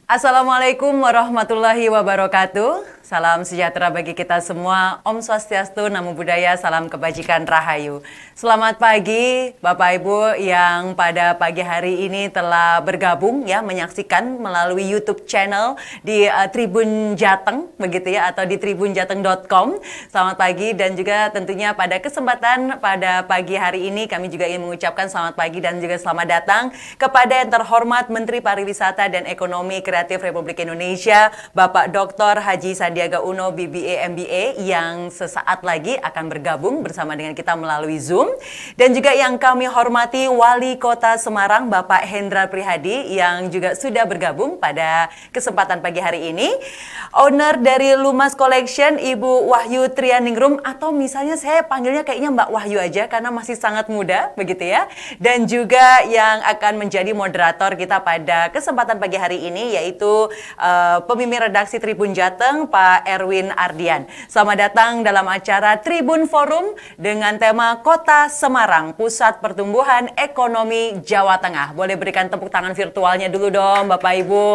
Assalamualaikum warahmatullahi wabarakatuh. Salam sejahtera bagi kita semua. Om Swastiastu, Namo Buddhaya, salam kebajikan Rahayu. Selamat pagi Bapak Ibu yang pada pagi hari ini telah bergabung ya menyaksikan melalui YouTube channel di Tribun Jateng begitu ya, atau di tribunjateng.com. Selamat pagi, dan juga tentunya pada kesempatan pada pagi hari ini kami juga ingin mengucapkan selamat pagi dan juga selamat datang kepada yang terhormat Menteri Pariwisata dan Ekonomi Kreatif Republik Indonesia, Bapak Dr. Haji Sandiaga Uno, BBA, MBA, yang sesaat lagi akan bergabung bersama dengan kita melalui Zoom. Dan juga yang kami hormati Wali Kota Semarang, Bapak Hendra Prihadi, yang juga sudah bergabung pada kesempatan pagi hari ini. Owner dari Lumas Collection, Ibu Wahyu Trianingrum, atau misalnya saya panggilnya kayaknya Mbak Wahyu aja karena masih sangat muda, begitu ya. Dan juga yang akan menjadi moderator kita pada kesempatan pagi hari ini, yaitu pemimpin redaksi Tribun Jateng, Pak Erwin Ardian. Selamat datang dalam acara Tribun Forum dengan tema Kota Semarang, Pusat Pertumbuhan Ekonomi Jawa Tengah. Boleh berikan tepuk tangan virtualnya dulu dong Bapak Ibu.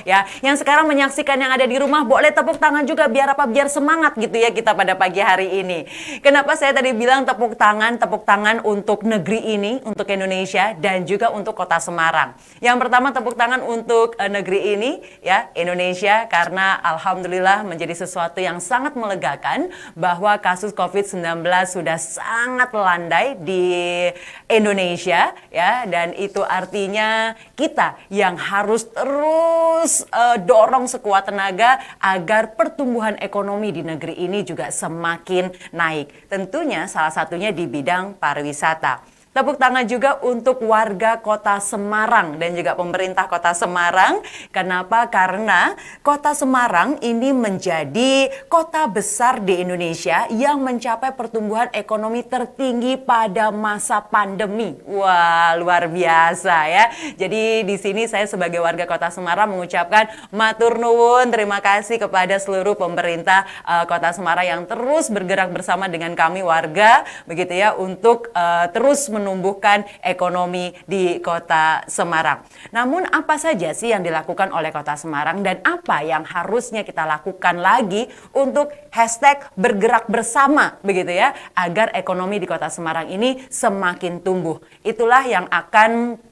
Ya, yang sekarang menyaksikan yang ada di rumah boleh tepuk tangan juga, biar apa? Biar semangat gitu ya kita pada pagi hari ini. Kenapa saya tadi bilang tepuk tangan untuk negeri ini, untuk Indonesia, dan juga untuk Kota Semarang. Yang pertama tepuk tangan untuk negeri ini ya, Indonesia, karena alhamdulillah menjadi sesuatu yang sangat melegakan bahwa kasus COVID-19 sudah sangat landai di Indonesia ya, dan itu artinya kita yang harus terus dorong sekuat tenaga agar pertumbuhan ekonomi di negeri ini juga semakin naik. Tentunya salah satunya di bidang pariwisata. Tepuk tangan juga untuk warga Kota Semarang dan juga pemerintah Kota Semarang. Kenapa? Karena Kota Semarang ini menjadi kota besar di Indonesia yang mencapai pertumbuhan ekonomi tertinggi pada masa pandemi. Wah, luar biasa ya. Jadi di sini saya sebagai warga Kota Semarang mengucapkan matur nuwun, terima kasih kepada seluruh pemerintah Kota Semarang yang terus bergerak bersama dengan kami warga, begitu ya, untuk terus menumbuhkan ekonomi di Kota Semarang. Namun apa saja sih yang dilakukan oleh Kota Semarang dan apa yang harusnya kita lakukan lagi untuk hashtag bergerak bersama begitu ya, agar ekonomi di Kota Semarang ini semakin tumbuh. Itulah yang akan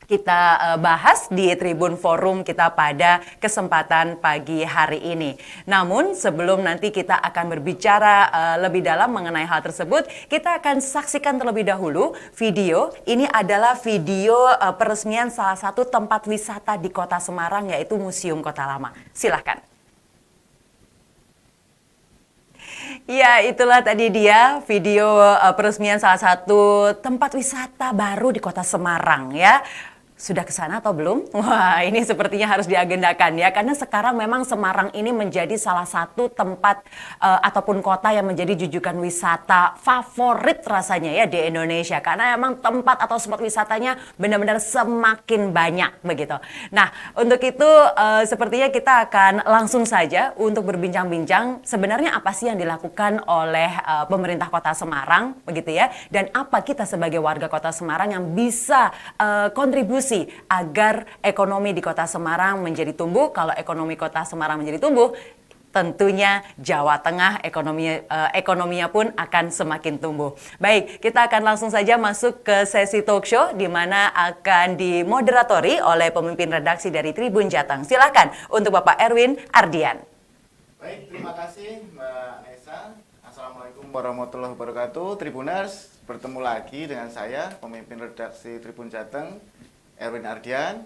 kita bahas di Tribun Forum kita pada kesempatan pagi hari ini. Namun sebelum nanti kita akan berbicara lebih dalam mengenai hal tersebut, kita akan saksikan terlebih dahulu video. Ini adalah video peresmian salah satu tempat wisata di Kota Semarang, yaitu Museum Kota Lama. Silahkan. Ya, itulah tadi dia video peresmian salah satu tempat wisata baru di Kota Semarang ya. Sudah ke sana atau belum? Wah, ini sepertinya harus diagendakan ya, karena sekarang memang Semarang ini menjadi salah satu tempat ataupun kota yang menjadi jujukan wisata favorit rasanya ya di Indonesia, karena memang tempat atau spot wisatanya benar-benar semakin banyak begitu. Nah, untuk itu sepertinya kita akan langsung saja untuk berbincang-bincang sebenarnya apa sih yang dilakukan oleh pemerintah Kota Semarang begitu ya, dan apa kita sebagai warga Kota Semarang yang bisa kontribusi agar ekonomi di Kota Semarang menjadi tumbuh. Kalau ekonomi Kota Semarang menjadi tumbuh, tentunya Jawa Tengah ekonominya pun akan semakin tumbuh. Baik, kita akan langsung saja masuk ke sesi talk show di mana akan dimoderatori oleh pemimpin redaksi dari Tribun Jateng. Silakan untuk Bapak Erwin Ardian. Baik, terima kasih Mbak Nesa. Assalamualaikum warahmatullahi wabarakatuh. Tribuners, bertemu lagi dengan saya, pemimpin redaksi Tribun Jateng, Erwin Ardian.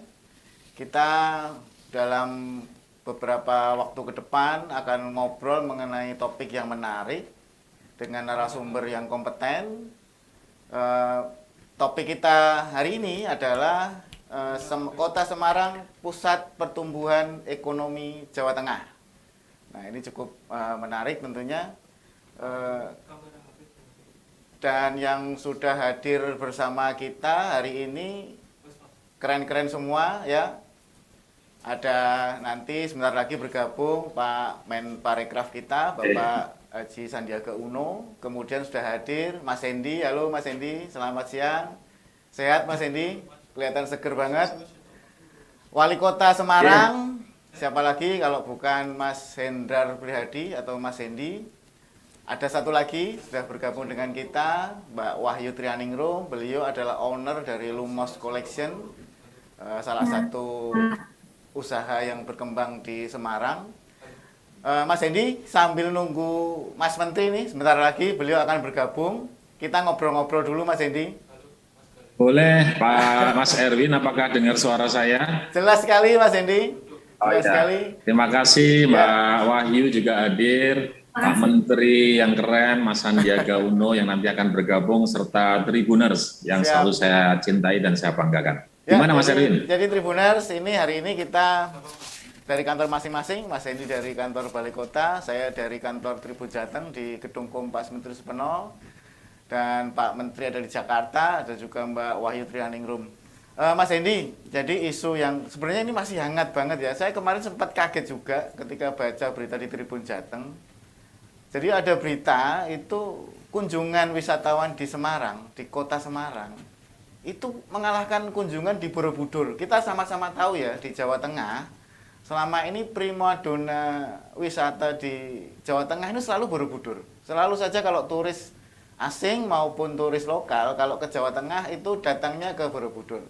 Kita dalam beberapa waktu ke depan akan ngobrol mengenai topik yang menarik dengan narasumber yang kompeten. Topik kita hari ini adalah Kota Semarang, Pusat Pertumbuhan Ekonomi Jawa Tengah. Nah, ini cukup menarik tentunya. Dan yang sudah hadir bersama kita hari ini keren-keren semua ya. Ada nanti sebentar lagi bergabung Pak Menparekraf kita, Bapak Haji Sandiaga Uno. Kemudian sudah hadir Mas Hendi. Halo Mas Hendi, selamat siang. Sehat Mas Hendi? Kelihatan seger banget. Wali Kota Semarang, siapa lagi kalau bukan Mas Hendrar Prihadi atau Mas Hendi. Ada satu lagi sudah bergabung dengan kita, Mbak Wahyu Trianingrum. Beliau adalah owner dari Lumos Collection, salah satu usaha yang berkembang di Semarang. Mas Hendi, sambil nunggu Mas Menteri nih, sebentar lagi beliau akan bergabung. Kita ngobrol-ngobrol dulu, Mas Hendi. Boleh, Pak Mas Erwin, apakah dengar suara saya? Jelas sekali, Mas Hendi. Jelas sekali. Terima kasih, Mbak Wahyu juga hadir, Pak Menteri yang keren, Mas Sandiaga Uno yang nanti akan bergabung, serta Tribuners yang selalu saya cintai dan saya banggakan. Gimana Mas Erwin? Jadi Tribuners, hari ini kita dari kantor masing-masing, Mas Hendi dari kantor Balai Kota, saya dari kantor Tribun Jateng di Gedung Kompas Menteri Supeno, dan Pak Menteri ada di Jakarta, ada juga Mbak Wahyu Trianingrum. Mas Hendi, jadi isu yang sebenarnya ini masih hangat banget ya. Saya kemarin sempat kaget juga ketika baca berita di Tribun Jateng. Jadi ada berita itu kunjungan wisatawan di Semarang, di kota Semarang, itu mengalahkan kunjungan di Borobudur. Kita sama-sama tahu ya, di Jawa Tengah, selama ini primadona wisata di Jawa Tengah ini selalu Borobudur. Selalu saja kalau turis asing maupun turis lokal, kalau ke Jawa Tengah itu datangnya ke Borobudur.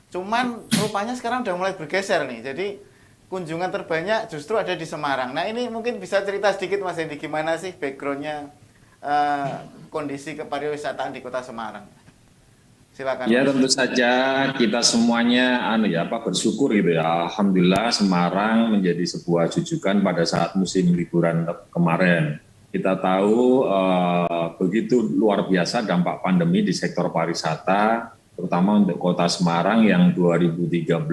Cuman rupanya sekarang udah mulai bergeser nih, jadi kunjungan terbanyak justru ada di Semarang. Nah ini mungkin bisa cerita sedikit Mas Hendi, gimana sih backgroundnya kondisi kepariwisataan di kota Semarang? Silakan. Ya tentu saja kita semuanya bersyukur gitu ya. Alhamdulillah Semarang menjadi sebuah jujukan pada saat musim liburan kemarin. Kita tahu begitu luar biasa dampak pandemi di sektor pariwisata, terutama untuk kota Semarang yang 2013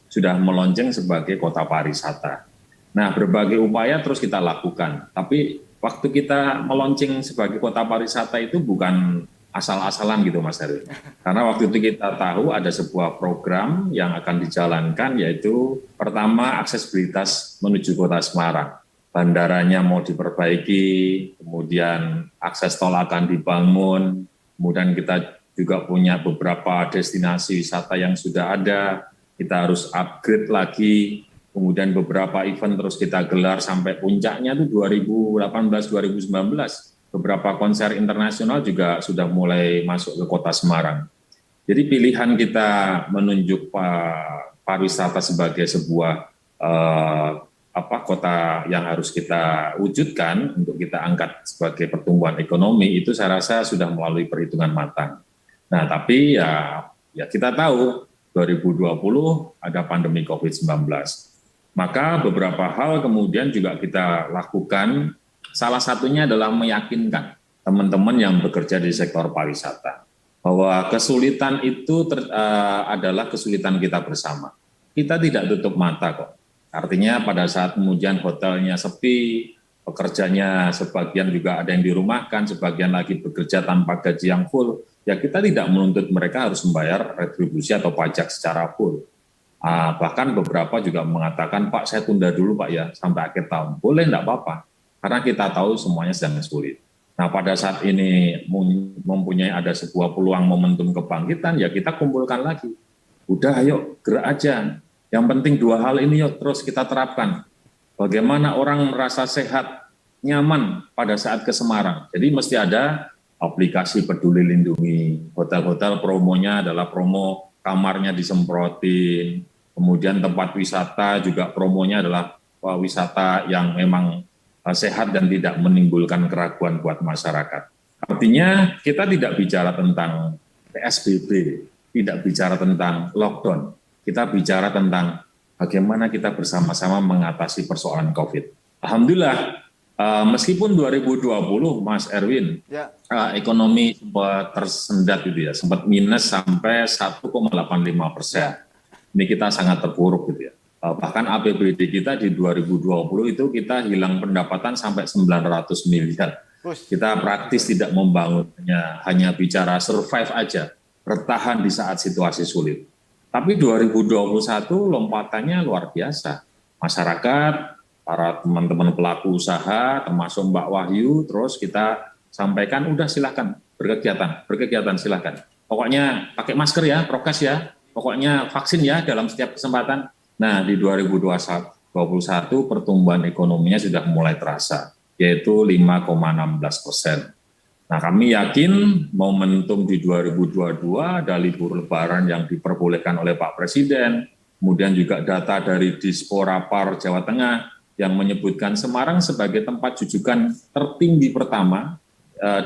sudah melonjak sebagai kota pariwisata. Nah, berbagai upaya terus kita lakukan. Tapi waktu kita meluncing sebagai kota pariwisata itu bukan asal-asalan gitu Mas Heru. Karena waktu itu kita tahu ada sebuah program yang akan dijalankan, yaitu pertama aksesibilitas menuju kota Semarang. Bandaranya mau diperbaiki, kemudian akses tol akan dibangun, kemudian kita juga punya beberapa destinasi wisata yang sudah ada, kita harus upgrade lagi, kemudian beberapa event terus kita gelar sampai puncaknya itu 2018-2019, beberapa konser internasional juga sudah mulai masuk ke kota Semarang. Jadi pilihan kita menunjuk pariwisata sebagai sebuah kota yang harus kita wujudkan untuk kita angkat sebagai pertumbuhan ekonomi itu saya rasa sudah melalui perhitungan matang. Nah, tapi ya kita tahu 2020 ada pandemi COVID-19. Maka beberapa hal kemudian juga kita lakukan, salah satunya adalah meyakinkan teman-teman yang bekerja di sektor pariwisata bahwa kesulitan itu adalah kesulitan kita bersama. Kita tidak tutup mata kok. Artinya pada saat kemudian hotelnya sepi, pekerjanya sebagian juga ada yang dirumahkan, sebagian lagi bekerja tanpa gaji yang full, ya kita tidak menuntut mereka harus membayar retribusi atau pajak secara full. Bahkan beberapa juga mengatakan, Pak saya tunda dulu Pak ya sampai akhir tahun. Boleh, enggak apa-apa, karena kita tahu semuanya sedang sulit. Nah pada saat ini mempunyai ada sebuah peluang momentum kebangkitan, ya kita kumpulkan lagi. Udah ayo gerak aja. Yang penting dua hal ini yuk terus kita terapkan. Bagaimana orang merasa sehat, nyaman pada saat ke Semarang. Jadi mesti ada aplikasi Peduli Lindungi. Hotel-hotel promonya adalah promo kamarnya disemprotin. Kemudian tempat wisata juga promonya adalah wisata yang memang sehat dan tidak menimbulkan keraguan buat masyarakat. Artinya kita tidak bicara tentang PSBB, tidak bicara tentang lockdown. Kita bicara tentang bagaimana kita bersama-sama mengatasi persoalan COVID. Alhamdulillah, meskipun 2020, Mas Erwin, ekonomi sempat tersendat gitu ya, sempat minus sampai 1,85%. Ini kita sangat terpuruk gitu ya. Bahkan APBD kita di 2020 itu kita hilang pendapatan sampai 900 miliar. Kita praktis tidak membangunnya, hanya bicara survive aja, bertahan di saat situasi sulit. Tapi 2021 lompatannya luar biasa. Masyarakat, para teman-teman pelaku usaha, termasuk Mbak Wahyu, terus kita sampaikan, udah silahkan berkegiatan silahkan. Pokoknya pakai masker ya, prokes ya, pokoknya vaksin ya dalam setiap kesempatan. Nah di 2021 2021 pertumbuhan ekonominya sudah mulai terasa, yaitu 5,16%. Nah, kami yakin momentum di 2022 ada libur lebaran yang diperbolehkan oleh Pak Presiden, kemudian juga data dari Disporapar Jawa Tengah yang menyebutkan Semarang sebagai tempat jujukan tertinggi pertama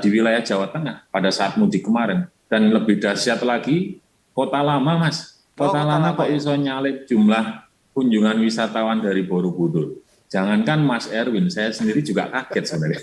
di wilayah Jawa Tengah pada saat mudik kemarin. Dan lebih dahsyat lagi, Kota Lama, Mas. Kota Lama kok iso nyalip jumlah kunjungan wisatawan dari Borobudur. Jangankan Mas Erwin, saya sendiri juga kaget sebenarnya.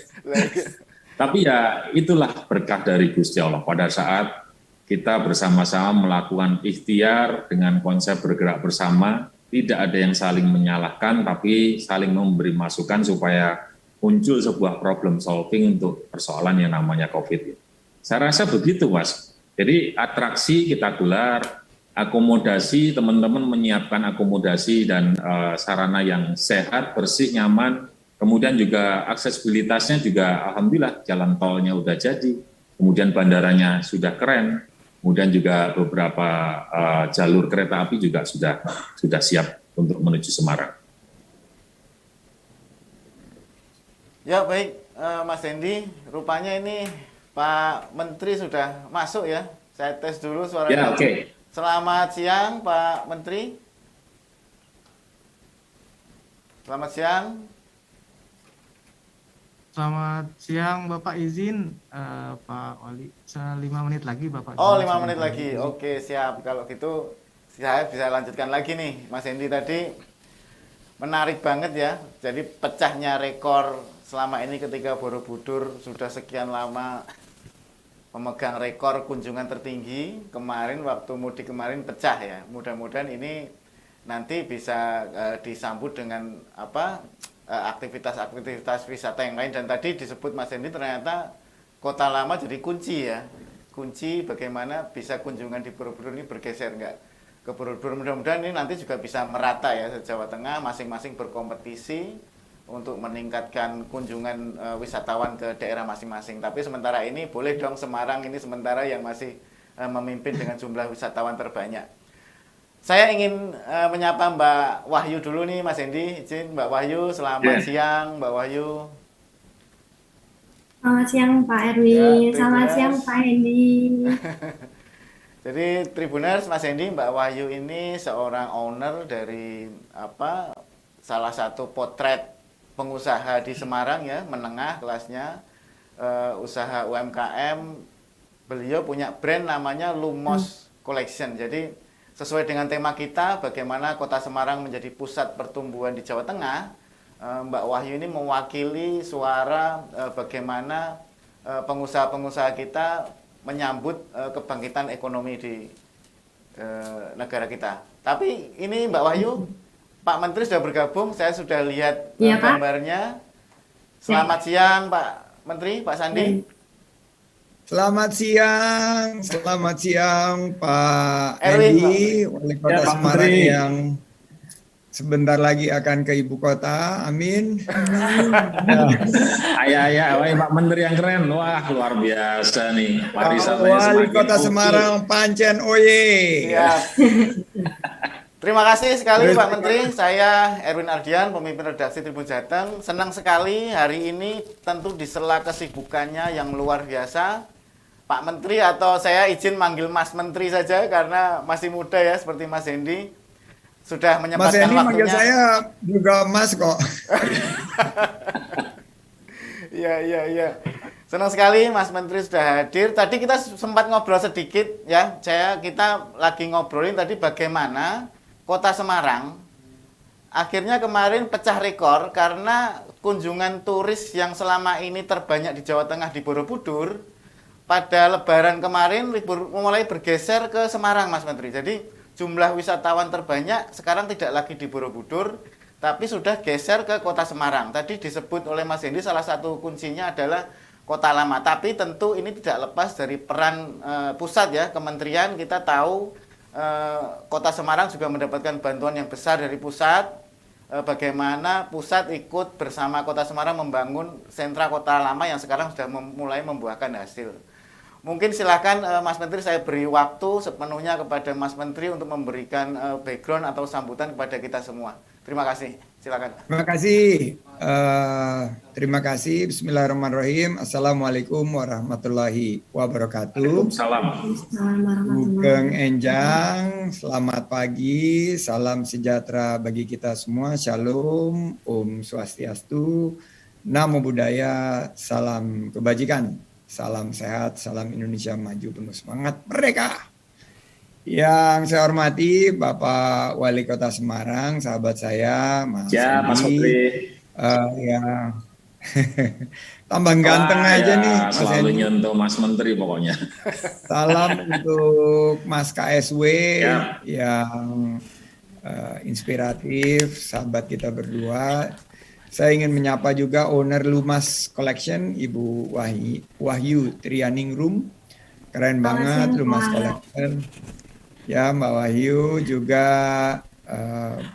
Tapi ya itulah berkah dari Gusti Allah pada saat kita bersama-sama melakukan ikhtiar dengan konsep bergerak bersama, tidak ada yang saling menyalahkan, tapi saling memberi masukan supaya muncul sebuah problem solving untuk persoalan yang namanya COVID. Saya rasa begitu, Mas. Jadi atraksi kita gelar, akomodasi, teman-teman menyiapkan akomodasi dan sarana yang sehat, bersih, nyaman, kemudian juga aksesibilitasnya juga alhamdulillah jalan tolnya udah jadi, kemudian bandaranya sudah keren, kemudian juga beberapa jalur kereta api juga sudah siap untuk menuju Semarang. Ya baik, Mas Hendy, rupanya ini Pak Menteri sudah masuk ya. Saya tes dulu suaranya. Ya, oke. Selamat siang Pak Menteri. Selamat siang. Selamat siang Bapak, izin Pak Wali 5 menit lagi Bapak. Oh 5 menit lagi, oke siap. Kalau gitu saya bisa lanjutkan lagi nih. Mas Hendy tadi menarik banget ya. Jadi pecahnya rekor selama ini ketika Borobudur sudah sekian lama memegang rekor kunjungan tertinggi. Kemarin waktu mudik kemarin pecah ya. Mudah-mudahan ini nanti bisa disambut dengan aktivitas-aktivitas wisata yang lain. Dan tadi disebut Mas Hendy ternyata Kota Lama jadi kunci ya. Kunci bagaimana bisa kunjungan di Borobudur ini bergeser enggak ke Borobudur. Mudah-mudahan ini nanti juga bisa merata ya se-Jawa Tengah, masing-masing berkompetisi untuk meningkatkan kunjungan wisatawan ke daerah masing-masing. Tapi sementara ini boleh dong Semarang ini sementara yang masih memimpin dengan jumlah wisatawan terbanyak. Saya ingin menyapa Mbak Wahyu dulu nih Mas Hendy. Izin Mbak Wahyu, selamat siang Mbak Wahyu. Selamat siang Pak Erwin, Ya, selamat siang Pak Hendy. Jadi Tribuners, Mas Hendy, Mbak Wahyu ini seorang owner dari salah satu potret pengusaha di Semarang ya, menengah kelasnya, usaha UMKM. Beliau punya brand namanya Lumos Collection. Jadi sesuai dengan tema kita, bagaimana Kota Semarang menjadi pusat pertumbuhan di Jawa Tengah, Mbak Wahyu ini mewakili suara bagaimana pengusaha-pengusaha kita menyambut kebangkitan ekonomi di negara kita. Tapi ini Mbak Wahyu, Pak Menteri sudah bergabung, saya sudah lihat gambarnya. Selamat siang Pak Menteri, Pak Sandi. Selamat siang Pak Hendy, Wali Kota Semarang yang sebentar lagi akan ke ibu kota, amin. Ayah, Pak Menteri yang keren, wah luar biasa nih. Wali Kota Semarang pancen oye. Siap. Terima kasih sekali Pak Menteri. Saya Erwin Ardian, pemimpin redaksi Tribun Jateng. Senang sekali hari ini tentu di sela kesibukannya yang luar biasa. Pak Menteri atau saya izin manggil Mas Menteri saja karena masih muda ya seperti Mas Hendy. Sudah menyempatkan Mas Hendy waktunya. manggil saya juga Mas kok. Iya. Senang sekali Mas Menteri sudah hadir. Tadi kita sempat ngobrol sedikit ya. Kita lagi ngobrolin tadi bagaimana Kota Semarang akhirnya kemarin pecah rekor karena kunjungan turis yang selama ini terbanyak di Jawa Tengah di Borobudur pada Lebaran kemarin mulai bergeser ke Semarang, Mas Menteri. Jadi jumlah wisatawan terbanyak sekarang tidak lagi di Borobudur, tapi sudah geser ke Kota Semarang. Tadi disebut oleh Mas Hendy salah satu kuncinya adalah Kota Lama. Tapi tentu ini tidak lepas dari peran pusat ya, kementerian. Kita tahu Kota Semarang juga mendapatkan bantuan yang besar dari pusat. Bagaimana pusat ikut bersama Kota Semarang membangun sentra Kota Lama yang sekarang sudah mulai membuahkan hasil. Mungkin silakan Mas Menteri, saya beri waktu sepenuhnya kepada Mas Menteri untuk memberikan background atau sambutan kepada kita semua. Terima kasih. Silakan. Terima kasih. Terima kasih. Bismillahirrahmanirrahim. Assalamualaikum warahmatullahi wabarakatuh. Waalaikumsalam. Assalamualaikum warahmatullahi Sugeng Enjang, selamat pagi, salam sejahtera bagi kita semua, Shalom, Om Swastiastu, Namo Buddhaya, salam kebajikan, salam sehat, salam Indonesia maju penuh semangat, merdeka! Yang saya hormati Bapak Wali Kota Semarang, sahabat saya, Mas Ya, Mas Edi, Menteri. ya tambah ganteng aja nih, Mas Selalu Edi. nyentuh Mas Menteri pokoknya. Salam untuk Mas KSW Ya. yang inspiratif, sahabat kita berdua. Saya ingin menyapa juga owner Lumas Collection, Ibu Wahyu Trianingrum. Keren banget Lumas Collection. Ya, Mbak Wahyu, juga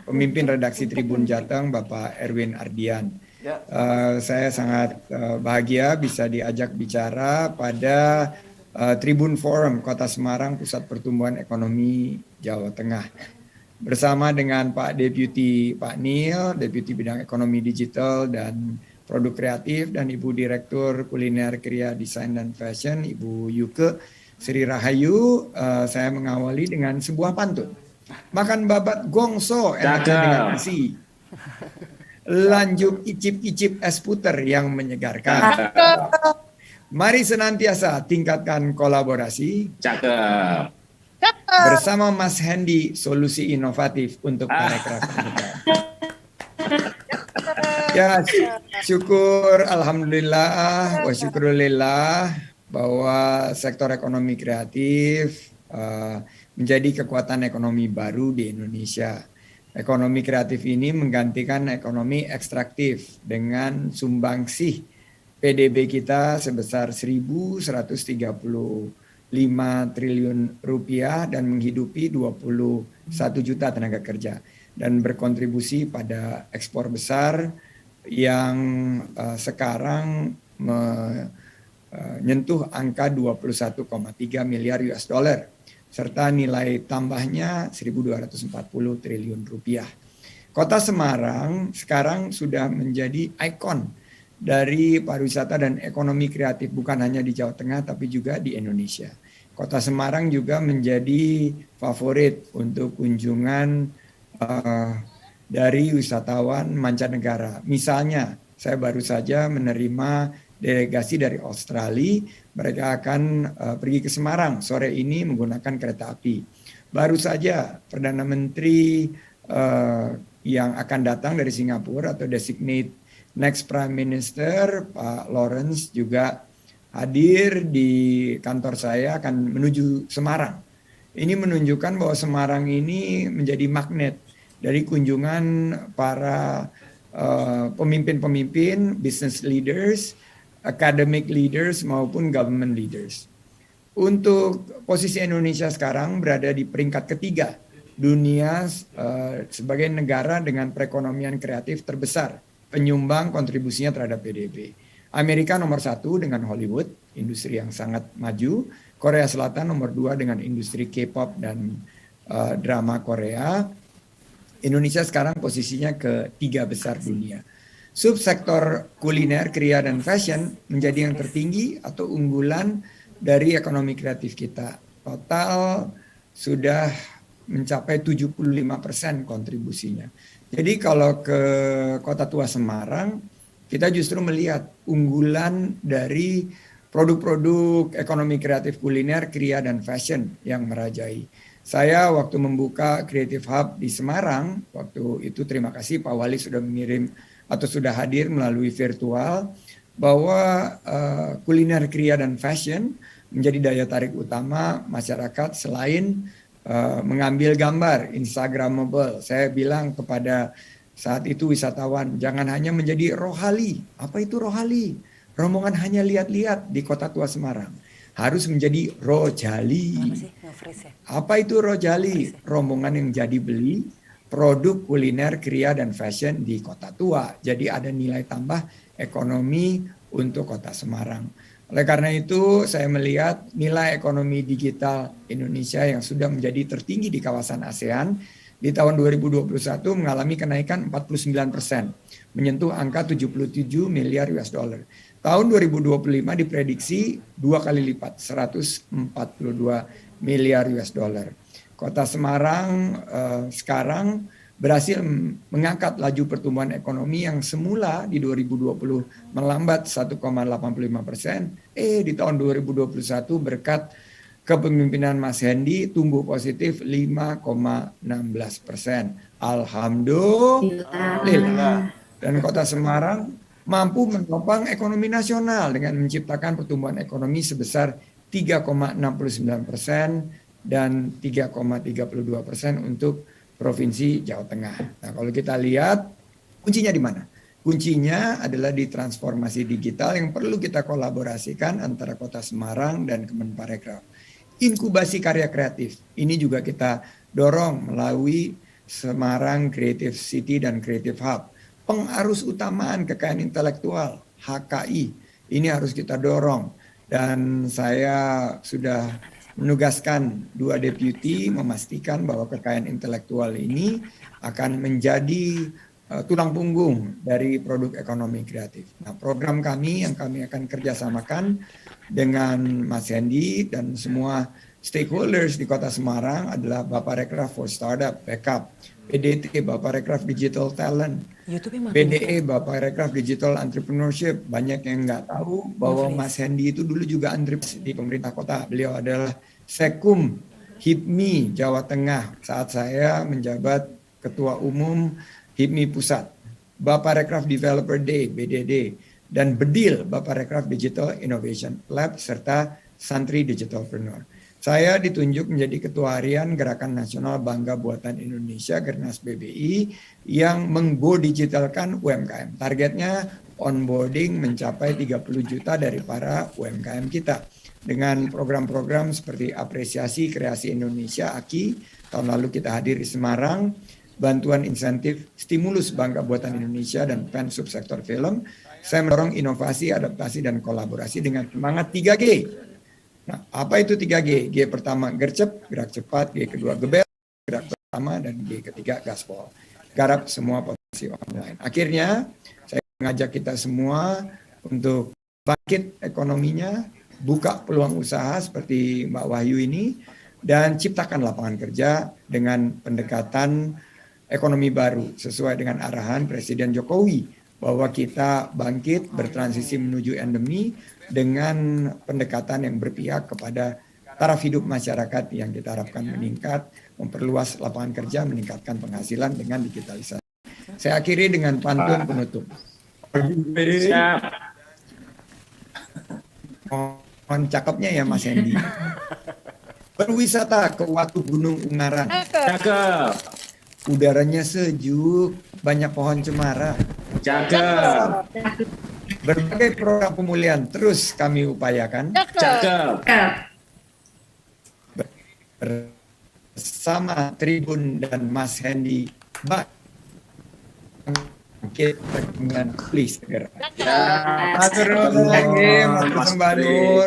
pemimpin redaksi Tribun Jateng, Bapak Erwin Ardian. Ya. Saya sangat bahagia bisa diajak bicara pada Tribun Forum Kota Semarang, Pusat Pertumbuhan Ekonomi Jawa Tengah. Bersama dengan Pak Deputi Pak Nil, Deputi Bidang Ekonomi Digital dan Produk Kreatif, dan Ibu Direktur Kuliner Kriya Desain dan Fashion, Ibu Yuke Sri Rahayu. Saya mengawali dengan sebuah pantun. Makan babat gongso enaknya dengan nasi. Lanjut icip-icip es puter yang menyegarkan. Mari senantiasa tingkatkan kolaborasi. Cakep. Bersama Mas Hendy, solusi inovatif untuk parekraf kita. Ya, syukur alhamdulillah wa syukurillah bahwa sektor ekonomi kreatif menjadi kekuatan ekonomi baru di Indonesia. Ekonomi kreatif ini menggantikan ekonomi ekstraktif dengan sumbangsih PDB kita sebesar 1.135 triliun rupiah dan menghidupi 21 juta tenaga kerja dan berkontribusi pada ekspor besar yang sekarang menyentuh angka 21,3 miliar US dollar serta nilai tambahnya 1.240 triliun rupiah. Kota Semarang sekarang sudah menjadi ikon dari pariwisata dan ekonomi kreatif bukan hanya di Jawa Tengah tapi juga di Indonesia. Kota Semarang juga menjadi favorit untuk kunjungan dari wisatawan mancanegara. Misalnya, saya baru saja menerima delegasi dari Australia. Mereka akan pergi ke Semarang sore ini menggunakan kereta api. Baru saja Perdana Menteri yang akan datang dari Singapura atau designate next Prime Minister Pak Lawrence juga hadir di kantor saya akan menuju Semarang. Ini menunjukkan bahwa Semarang ini menjadi magnet dari kunjungan para pemimpin-pemimpin, business leaders, academic leaders maupun government leaders. Untuk posisi Indonesia sekarang berada di peringkat ketiga dunia sebagai negara dengan perekonomian kreatif terbesar, penyumbang kontribusinya terhadap PDB. Amerika nomor 1 dengan Hollywood, industri yang sangat maju. Korea Selatan nomor 2 dengan industri K-pop dan drama Korea. Indonesia sekarang posisinya ketiga besar dunia. Subsektor kuliner, kriya, dan fashion menjadi yang tertinggi atau unggulan dari ekonomi kreatif kita. Total sudah mencapai 75% kontribusinya. Jadi kalau ke Kota Tua Semarang, kita justru melihat unggulan dari produk-produk ekonomi kreatif kuliner, kriya, dan fashion yang merajai. Saya waktu membuka Creative Hub di Semarang, waktu itu terima kasih Pak Wali sudah mengirim atau sudah hadir melalui virtual, bahwa kuliner, kriya, dan fashion menjadi daya tarik utama masyarakat selain mengambil gambar Instagramable. Saya bilang kepada saat itu wisatawan, jangan hanya menjadi rohali. Apa itu rohali? Rombongan hanya lihat-lihat di Kota Tua Semarang. Harus menjadi rojali. Apa itu rojali? Rombongan yang jadi beli produk kuliner, kriya, dan fashion di Kota Tua. Jadi ada nilai tambah ekonomi untuk Kota Semarang. Oleh karena itu saya melihat nilai ekonomi digital Indonesia yang sudah menjadi tertinggi di kawasan ASEAN di tahun 2021 mengalami kenaikan 49%, menyentuh angka 77 miliar US dollar. Tahun 2025 diprediksi 2 kali lipat, 142 miliar US dollar. Kota Semarang sekarang berhasil mengangkat laju pertumbuhan ekonomi yang semula di 2020 melambat 1,85%, di tahun 2021 berkat kepemimpinan Mas Hendy tumbuh positif 5,16%. Alhamdulillah. Dan Kota Semarang mampu menopang ekonomi nasional dengan menciptakan pertumbuhan ekonomi sebesar 3,69% dan 3,32% untuk Provinsi Jawa Tengah. Nah, kalau kita lihat kuncinya di mana? Kuncinya adalah di transformasi digital yang perlu kita kolaborasikan antara Kota Semarang dan Kemenparekraf. Inkubasi karya kreatif ini juga kita dorong melalui Semarang Creative City dan Creative Hub. Pengarus utamaan kekayaan intelektual HKI ini harus kita dorong, dan saya sudah menugaskan 2 deputi memastikan bahwa kekayaan intelektual ini akan menjadi tulang punggung dari produk ekonomi kreatif. Nah, program kami yang kami akan kerjasamakan dengan Mas Hendy dan semua stakeholders di Kota Semarang adalah Baparekraf for Startup, Backup, PDT, Baparekraf Digital Talent, BDE, Baparekraf Digital Entrepreneurship. Banyak yang nggak tahu bahwa Mas Hendy itu dulu juga entrepreneur di pemerintah kota. Beliau adalah Sekum HIPMI Jawa Tengah saat saya menjabat Ketua Umum HIPMI Pusat, Baparekraf Developer Day, BDD, dan BEDIL, Baparekraf Digital Innovation Lab, serta Santri Digitalpreneur. Saya ditunjuk menjadi Ketua Harian Gerakan Nasional Bangga Buatan Indonesia, Gernas BBI, yang menggo-digitalkan UMKM. Targetnya onboarding mencapai 30 juta dari para UMKM kita. Dengan program-program seperti Apresiasi Kreasi Indonesia, AKI, tahun lalu kita hadir di Semarang, bantuan insentif stimulus Bangga Buatan Indonesia, dan pen subsektor film, saya mendorong inovasi, adaptasi, dan kolaborasi dengan semangat 3G. Nah, apa itu 3G? G pertama gercep, gerak cepat, G kedua gebel, gerak pertama, dan G ketiga gaspol. Garap semua potensi online. Akhirnya, saya mengajak kita semua untuk bangkit ekonominya, buka peluang usaha seperti Mbak Wahyu ini, dan ciptakan lapangan kerja dengan pendekatan ekonomi baru sesuai dengan arahan Presiden Jokowi bahwa kita bangkit bertransisi menuju endemi dengan pendekatan yang berpihak kepada taraf hidup masyarakat yang kita harapkan meningkat, memperluas lapangan kerja, meningkatkan penghasilan dengan digitalisasi. Saya akhiri dengan pantun penutup. Siap. Mohon cakepnya ya Mas Hendy. Berwisata ke Watu Gunung Ungaran. Cakep. Udaranya sejuk, banyak pohon cemara. Cakep. Berbagai program pemulihan terus kami upayakan. Cakep. Bersama Tribun dan Mas Hendy bangkit dengan pulih segera.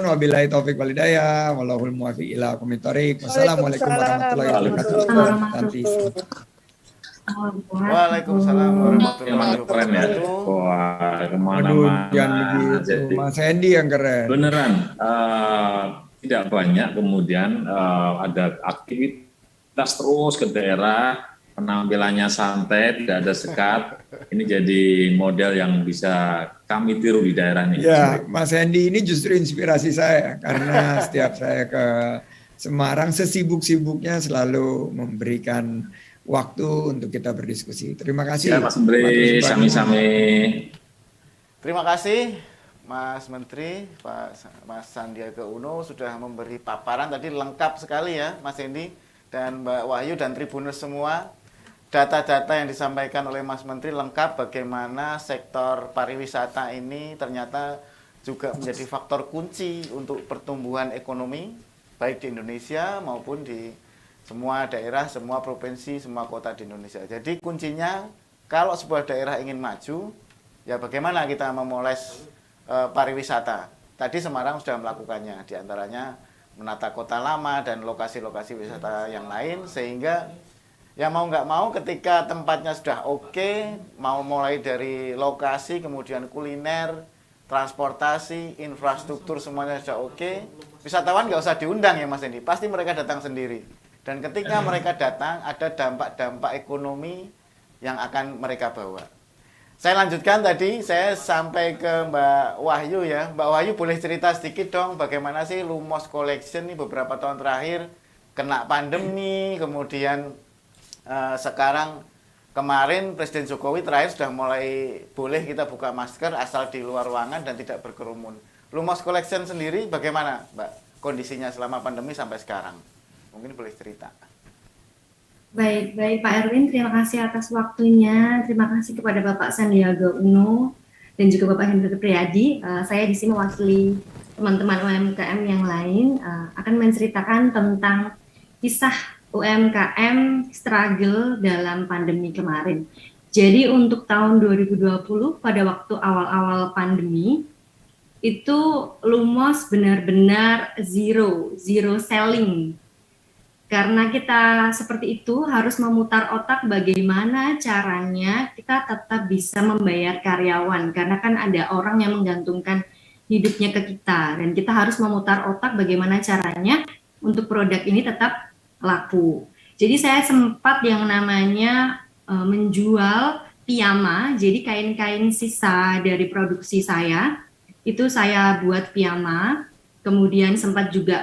Wabillahi taufiq wal hidayah, wallahul muwaffiq ila aqwamit thoriq. Wassalamualaikum warahmatullahi wabarakatuh. Waalaikumsalam warahmatullahi Keren ya. wabarakatuh. Wah, Aduh, kemana-mana. jangan begitu. Jadi, Mas Hendy yang keren. beneran, tidak banyak kemudian ada aktivitas terus ke daerah, penampilannya santai, tidak ada sekat. Ini jadi model yang bisa kami tiru di daerah ini. Ya, Mas Hendy ini justru inspirasi saya karena setiap saya ke Semarang sesibuk-sibuknya selalu memberikan waktu untuk kita berdiskusi. Terima kasih. Ya, Mas Menteri, sami-sami. Terima kasih Mas Menteri, Mas Sandiaga Uno sudah memberi paparan tadi lengkap sekali ya Mas Hendy dan Mbak Wahyu dan Tribuners semua. Data-data yang disampaikan oleh Mas Menteri lengkap bagaimana sektor pariwisata ini ternyata juga menjadi faktor kunci untuk pertumbuhan ekonomi baik di Indonesia maupun di semua daerah, semua provinsi, semua kota di Indonesia. Jadi kuncinya kalau sebuah daerah ingin maju, ya bagaimana kita memoles pariwisata. Tadi Semarang sudah melakukannya, diantaranya menata kota lama dan lokasi-lokasi wisata yang lain, sehingga Ya mau nggak mau ketika tempatnya sudah oke, mau mulai dari lokasi, kemudian kuliner, transportasi, infrastruktur semuanya sudah oke, wisatawan nggak usah diundang ya Mas Hendy, pasti mereka datang sendiri. Dan ketika mereka datang, ada dampak-dampak ekonomi yang akan mereka bawa. Saya lanjutkan tadi, saya sampai ke Mbak Wahyu ya. Mbak Wahyu boleh cerita sedikit dong bagaimana sih Lumos Collection ini beberapa tahun terakhir kena pandemi, kemudian sekarang kemarin Presiden Jokowi terakhir sudah mulai boleh kita buka masker asal di luar ruangan dan tidak berkerumun. Lumos Collection sendiri bagaimana Mbak kondisinya selama pandemi sampai sekarang? Mungkin boleh cerita. Baik, baik Pak Erwin, terima kasih atas waktunya. Terima kasih kepada Bapak Sandiaga Uno dan juga Bapak Hendra Priyadi. Saya di sini mewakili teman-teman UMKM yang lain akan menceritakan tentang kisah UMKM struggle dalam pandemi kemarin. Jadi untuk tahun 2020 pada waktu awal-awal pandemi itu Lumos benar-benar zero selling. Karena kita seperti itu harus memutar otak bagaimana caranya kita tetap bisa membayar karyawan. Karena kan ada orang yang menggantungkan hidupnya ke kita. Dan kita harus memutar otak bagaimana caranya untuk produk ini tetap laku. Jadi saya sempat yang namanya menjual piyama, jadi kain-kain sisa dari produksi saya, itu saya buat piyama, kemudian sempat juga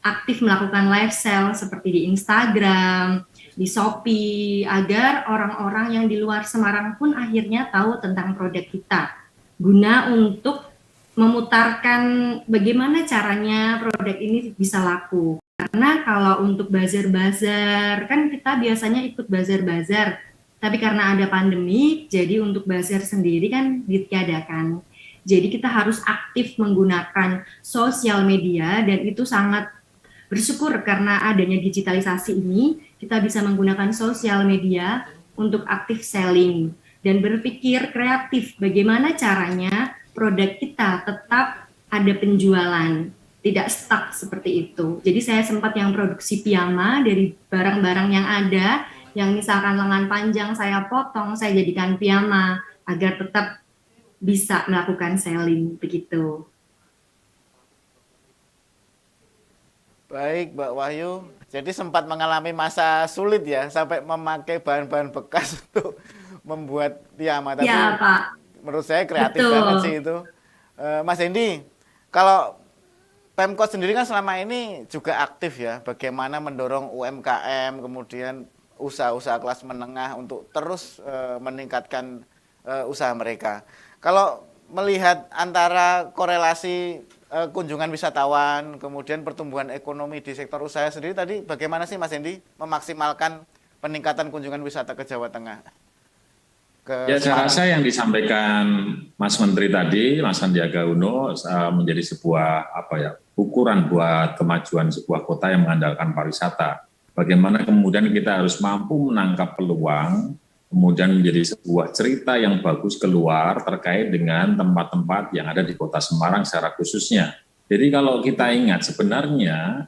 aktif melakukan live sale seperti di Instagram, di Shopee, agar orang-orang yang di luar Semarang pun akhirnya tahu tentang produk kita, guna untuk memutarkan bagaimana caranya produk ini bisa laku. Karena kalau untuk bazar-bazar, kan kita biasanya ikut bazar-bazar, tapi karena ada pandemi, jadi untuk bazar sendiri kan ditiadakan. Jadi kita harus aktif menggunakan sosial media dan itu sangat bersyukur karena adanya digitalisasi ini, kita bisa menggunakan sosial media untuk aktif selling dan berpikir kreatif bagaimana caranya produk kita tetap ada penjualan. Tidak stuck seperti itu. Jadi saya sempat yang produksi piyama dari barang-barang yang ada, yang misalkan lengan panjang saya potong, saya jadikan piyama agar tetap bisa melakukan selling begitu. Baik Mbak Wahyu, jadi sempat mengalami masa sulit ya, sampai memakai bahan-bahan bekas untuk membuat piyama. Tapi ya Pak, menurut saya kreatif betul banget sih itu. Mas Hendy, kalau Pemkot sendiri kan selama ini juga aktif ya, bagaimana mendorong UMKM, kemudian usaha-usaha kelas menengah untuk terus meningkatkan usaha mereka. Kalau melihat antara korelasi kunjungan wisatawan, kemudian pertumbuhan ekonomi di sektor usaha sendiri tadi, bagaimana sih Mas Hendy memaksimalkan peningkatan kunjungan wisata ke Jawa Tengah? Ya, saya rasa yang disampaikan Mas Menteri tadi, Mas Sandiaga Uno, menjadi sebuah ukuran buat kemajuan sebuah kota yang mengandalkan pariwisata. Bagaimana kemudian kita harus mampu menangkap peluang, kemudian menjadi sebuah cerita yang bagus keluar terkait dengan tempat-tempat yang ada di Kota Semarang secara khususnya. Jadi kalau kita ingat sebenarnya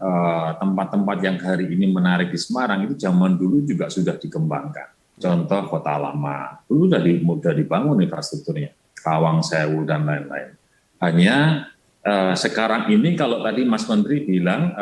tempat-tempat yang hari ini menarik di Semarang itu zaman dulu juga sudah dikembangkan. Contoh Kota Lama, dulu sudah dibangun infrastrukturnya, Kawang Sewu dan lain-lain. Hanya sekarang ini kalau tadi Mas Menteri bilang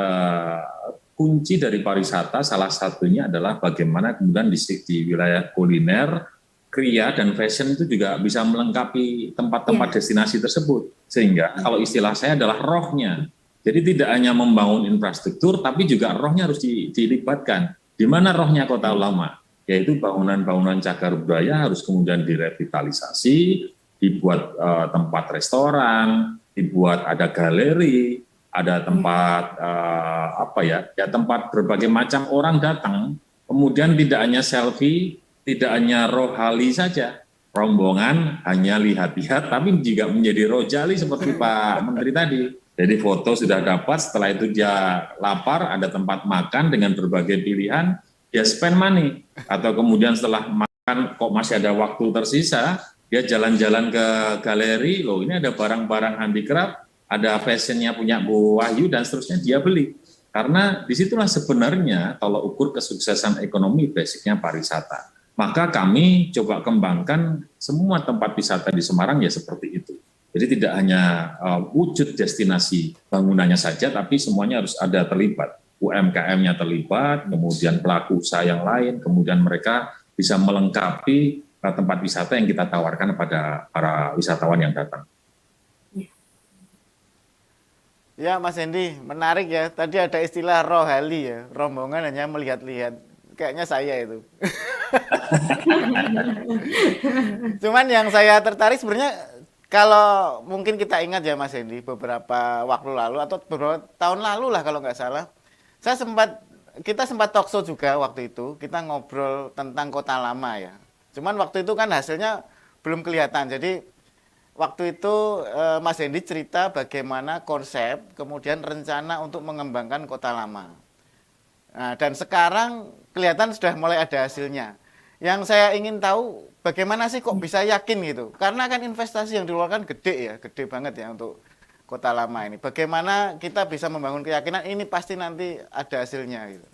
kunci dari pariwisata salah satunya adalah bagaimana kemudian di wilayah kuliner, kria dan fashion itu juga bisa melengkapi tempat-tempat destinasi tersebut. Sehingga kalau istilah saya adalah rohnya. Jadi tidak hanya membangun infrastruktur, tapi juga rohnya harus dilibatkan. Di mana rohnya Kota Lama? Yaitu bangunan-bangunan cagar budaya harus kemudian direvitalisasi, dibuat tempat restoran, dibuat ada galeri, ada tempat tempat berbagai macam orang datang, kemudian tidak hanya selfie, tidak hanya rohali saja, rombongan hanya lihat-lihat, tapi juga menjadi rojali seperti Pak Menteri tadi. Jadi foto sudah dapat, setelah itu dia lapar, ada tempat makan dengan berbagai pilihan, dia spend money. Atau kemudian setelah makan kok masih ada waktu tersisa, dia jalan-jalan ke galeri, loh ini ada barang-barang handicraft, ada fashionnya punya Bu Wahyu dan seterusnya dia beli. Karena disitulah sebenarnya kalau ukur kesuksesan ekonomi basicnya pariwisata. Maka kami coba kembangkan semua tempat wisata di Semarang ya seperti itu. Jadi tidak hanya wujud destinasi bangunannya saja, tapi semuanya harus ada terlibat. UMKM-nya terlibat, kemudian pelaku usaha yang lain, kemudian mereka bisa melengkapi tempat wisata yang kita tawarkan kepada para wisatawan yang datang. Ya Mas Hendy, menarik ya. Tadi ada istilah rohali ya, rombongan hanya melihat-lihat. Kayaknya saya itu. Cuman yang saya tertarik sebenarnya kalau mungkin kita ingat ya Mas Hendy, beberapa waktu lalu atau beberapa tahun lalu lah kalau nggak salah, kita sempat talk show juga waktu itu, kita ngobrol tentang kota lama ya. Cuman waktu itu kan hasilnya belum kelihatan. Jadi waktu itu Mas Hendy cerita bagaimana konsep, kemudian rencana untuk mengembangkan kota lama. Nah, dan sekarang kelihatan sudah mulai ada hasilnya. Yang saya ingin tahu bagaimana sih kok bisa yakin gitu? Karena kan investasi yang dikeluarkan gede ya, gede banget ya untuk kota lama ini. Bagaimana kita bisa membangun keyakinan ini pasti nanti ada hasilnya gitu.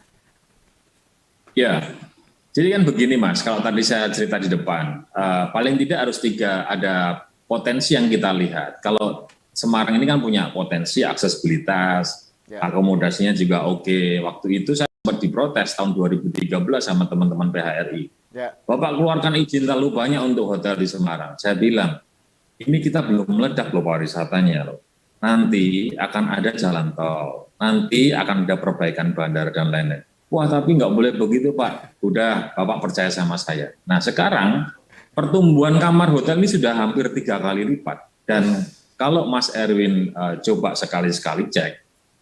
Ya, jadi kan begini Mas, kalau tadi saya cerita di depan, paling tidak harus ada potensi yang kita lihat. Kalau Semarang ini kan punya potensi aksesibilitas, akomodasinya juga oke. Waktu itu saya sempat diprotes tahun 2013 sama teman-teman PHRI. Bapak keluarkan izin terlalu banyak untuk hotel di Semarang. Saya bilang, ini kita belum meledak loh pariwisatanya loh. Nanti akan ada jalan tol, nanti akan ada perbaikan bandara dan lain-lain. Wah tapi nggak boleh begitu Pak, udah Bapak percaya sama saya. Nah sekarang pertumbuhan kamar hotel ini sudah hampir 3 kali lipat. Dan kalau Mas Erwin coba sekali-sekali cek,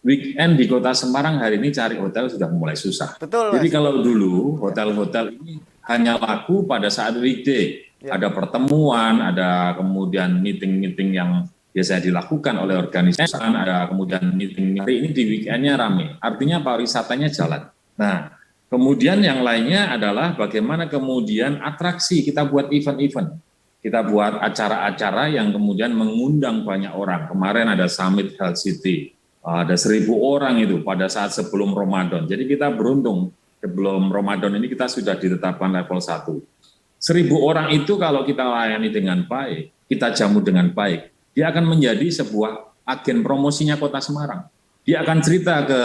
weekend di kota Semarang hari ini cari hotel sudah mulai susah. Betul. Jadi Mas. kalau dulu hotel-hotel ini hanya laku pada saat weekday. Ada pertemuan, ada kemudian meeting-meeting yang biasa dilakukan oleh organisasi, ada kemudian meeting. Hari ini di weekendnya rame, artinya pariwisatanya jalan. Nah, kemudian yang lainnya adalah bagaimana kemudian atraksi, kita buat event-event. Kita buat acara-acara yang kemudian mengundang banyak orang. Kemarin ada Summit Health City, ada 1.000 orang itu pada saat sebelum Ramadan. Jadi kita beruntung, sebelum Ramadan ini kita sudah ditetapkan level 1. 1.000 orang itu kalau kita layani dengan baik, kita jamu dengan baik, dia akan menjadi sebuah agen promosinya kota Semarang. Dia akan cerita ke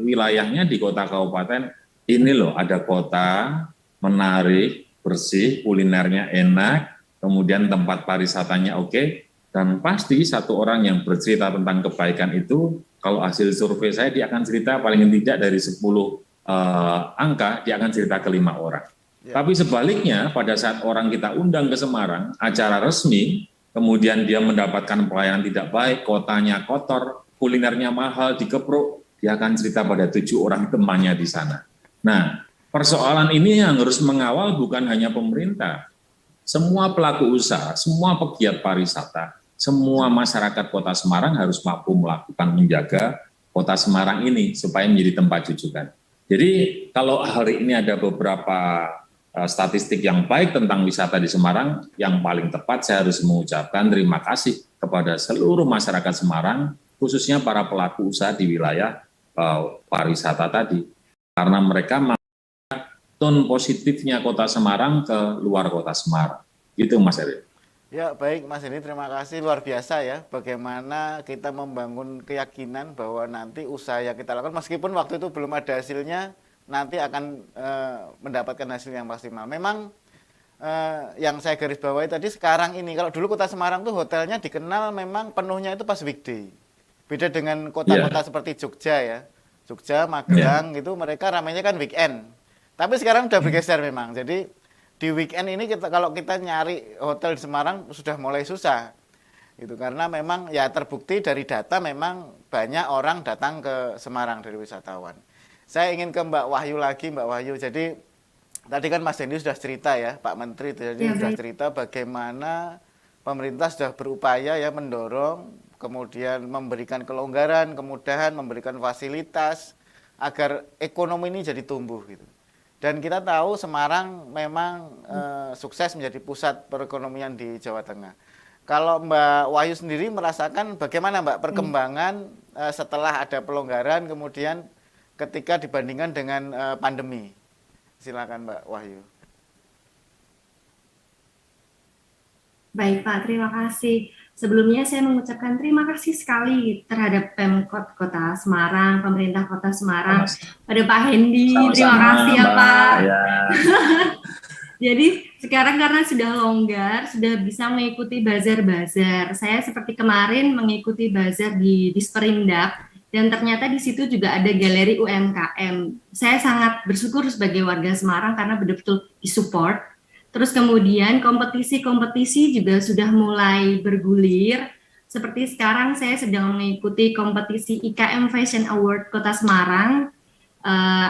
wilayahnya di kota kabupaten, ini loh ada kota menarik, bersih, kulinernya enak, kemudian tempat pariwisatanya oke, dan pasti satu orang yang bercerita tentang kebaikan itu, kalau hasil survei saya dia akan cerita paling tidak dari 10 angka, dia akan cerita ke 5 orang. Tapi sebaliknya pada saat orang kita undang ke Semarang, acara resmi, kemudian dia mendapatkan pelayanan tidak baik, kotanya kotor, kulinernya mahal, dikepruk, dia akan cerita pada 7 orang temannya di sana. Nah, persoalan ini yang harus mengawal bukan hanya pemerintah, semua pelaku usaha, semua pegiat pariwisata, semua masyarakat kota Semarang harus mampu melakukan menjaga kota Semarang ini supaya menjadi tempat jujukan. Jadi kalau hari ini ada beberapa statistik yang baik tentang wisata di Semarang, yang paling tepat saya harus mengucapkan terima kasih kepada seluruh masyarakat Semarang, khususnya para pelaku usaha di wilayah pariwisata tadi. Karena mereka tone positifnya kota Semarang ke luar kota Semarang. Gitu Mas Eri. Ya baik Mas Hendy, terima kasih, luar biasa ya bagaimana kita membangun keyakinan bahwa nanti usaha yang kita lakukan meskipun waktu itu belum ada hasilnya nanti akan mendapatkan hasil yang maksimal. Memang yang saya garis bawahi tadi sekarang ini, kalau dulu kota Semarang tuh hotelnya dikenal memang penuhnya itu pas weekday. Beda dengan kota-kota seperti Jogja ya, Jogja, Magelang itu mereka ramainya kan weekend. Tapi sekarang udah bergeser memang, jadi di weekend ini kalau kita nyari hotel di Semarang sudah mulai susah gitu, karena memang ya terbukti dari data memang banyak orang datang ke Semarang dari wisatawan. Saya ingin ke Mbak Wahyu lagi, Mbak Wahyu. Jadi tadi kan Mas Hendy sudah cerita ya, Pak Menteri jadi sudah cerita bagaimana pemerintah sudah berupaya ya mendorong, kemudian memberikan kelonggaran, kemudahan, memberikan fasilitas agar ekonomi ini jadi tumbuh gitu. Dan kita tahu Semarang memang sukses menjadi pusat perekonomian di Jawa Tengah. Kalau Mbak Wahyu sendiri merasakan bagaimana Mbak perkembangan setelah ada pelonggaran, kemudian ketika dibandingkan dengan pandemi. Silakan Mbak Wahyu. Baik Pak, terima kasih. Sebelumnya saya mengucapkan terima kasih sekali terhadap Pemkot Kota Semarang, pemerintah Kota Semarang, pada Pak Hendi. Terima kasih ya Pak. Ya. Jadi sekarang karena sudah longgar, sudah bisa mengikuti bazar-bazar. Saya seperti kemarin mengikuti bazar di Disperindak, dan ternyata di situ juga ada galeri UMKM. Saya sangat bersyukur sebagai warga Semarang karena betul-betul disupport. Terus kemudian kompetisi-kompetisi juga sudah mulai bergulir. Seperti sekarang saya sedang mengikuti kompetisi IKM Fashion Award Kota Semarang.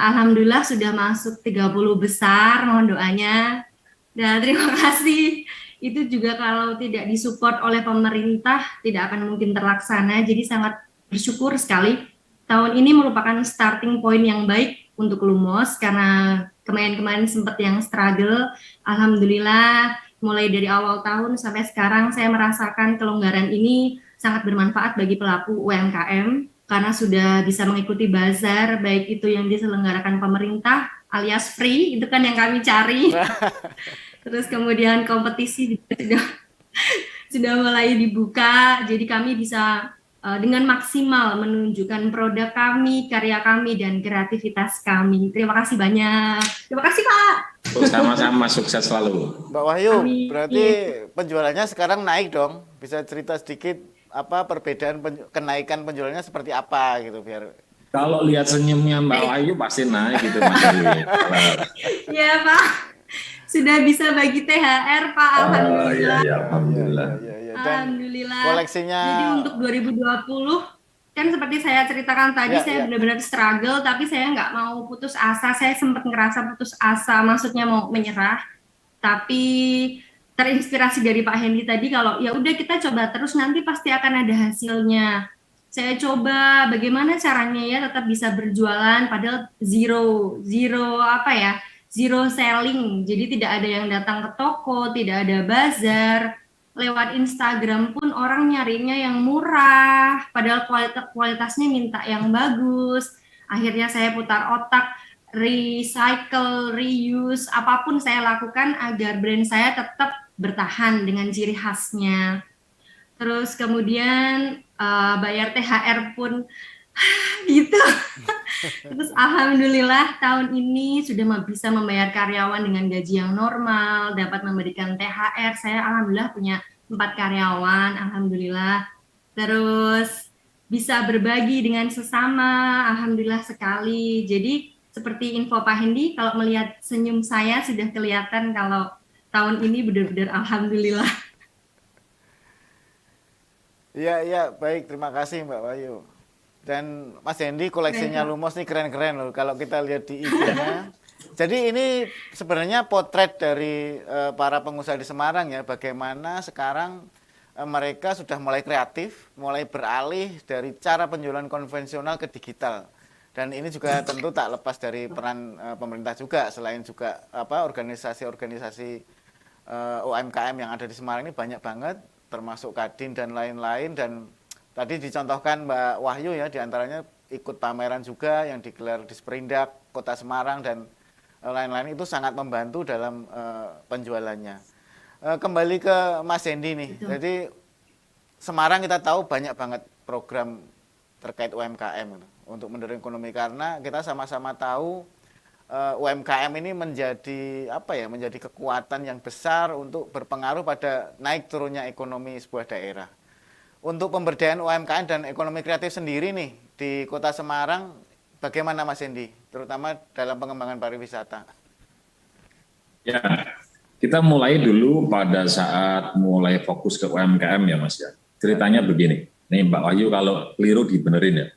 Alhamdulillah sudah masuk 30 besar, mohon doanya. Dan terima kasih. Itu juga kalau tidak disupport oleh pemerintah tidak akan mungkin terlaksana. Jadi sangat bersyukur sekali. Tahun ini merupakan starting point yang baik untuk Lumos karena kemarin sempat yang struggle. Alhamdulillah mulai dari awal tahun sampai sekarang saya merasakan kelonggaran ini sangat bermanfaat bagi pelaku UMKM karena sudah bisa mengikuti bazar baik itu yang diselenggarakan pemerintah alias free, itu kan yang kami cari. Terus kemudian kompetisi juga sudah mulai dibuka, jadi kami bisa dengan maksimal menunjukkan produk kami, karya kami, dan kreativitas kami. Terima kasih banyak. Terima kasih Pak. Sama-sama, sukses selalu. Mbak Wahyu, Amin. berarti penjualannya sekarang naik dong. Bisa cerita sedikit apa perbedaan kenaikan penjualannya seperti apa gitu biar. Kalau lihat senyumnya Mbak Wahyu pasti naik gitu Mas Dewi. Ya Pak. Sudah bisa bagi THR Pak. Alhamdulillah. Iya, alhamdulillah. Dan Alhamdulillah. koleksinya. Jadi untuk 2020 kan seperti saya ceritakan tadi, saya benar-benar struggle, tapi saya nggak mau putus asa. Saya sempat ngerasa putus asa, maksudnya mau menyerah. Tapi terinspirasi dari Pak Hendy tadi, kalau ya udah kita coba terus, nanti pasti akan ada hasilnya. Saya coba bagaimana caranya ya tetap bisa berjualan, padahal zero selling. Jadi tidak ada yang datang ke toko, tidak ada bazar. Lewat Instagram pun orang nyarinya yang murah, padahal kualitasnya minta yang bagus. Akhirnya saya putar otak, recycle, reuse, apapun saya lakukan agar brand saya tetap bertahan dengan ciri khasnya. Terus kemudian bayar THR pun gitu. Terus alhamdulillah tahun ini sudah bisa membayar karyawan dengan gaji yang normal, dapat memberikan THR. Saya alhamdulillah punya 4 karyawan, alhamdulillah. Terus bisa berbagi dengan sesama, alhamdulillah sekali. Jadi seperti info Pak Hendy, kalau melihat senyum saya sudah kelihatan kalau tahun ini benar-benar alhamdulillah. Iya, baik, terima kasih Mbak Wahyu. Dan Mas Hendy koleksinya Lumos nih keren-keren loh kalau kita lihat di IG-nya. Jadi ini sebenarnya potret dari para pengusaha di Semarang ya, bagaimana sekarang mereka sudah mulai kreatif, mulai beralih dari cara penjualan konvensional ke digital. Dan ini juga tentu tak lepas dari peran pemerintah juga, selain juga organisasi-organisasi UMKM yang ada di Semarang ini banyak banget, termasuk Kadin dan lain-lain. Dan tadi dicontohkan Mbak Wahyu ya, diantaranya ikut pameran juga yang digelar di Disperindak Kota Semarang dan lain-lain, itu sangat membantu dalam penjualannya. Kembali ke Mas Hendy nih, betul. Jadi Semarang kita tahu banyak banget program terkait UMKM untuk mendorong ekonomi, karena kita sama-sama tahu UMKM ini menjadi kekuatan yang besar untuk berpengaruh pada naik turunnya ekonomi sebuah daerah. Untuk pemberdayaan UMKM dan ekonomi kreatif sendiri nih di Kota Semarang, bagaimana Mas Hendy, terutama dalam pengembangan pariwisata? Ya, kita mulai dulu pada saat mulai fokus ke UMKM ya Mas ya. Ceritanya begini, nih Mbak Wahyu kalau keliru dibenerin ya.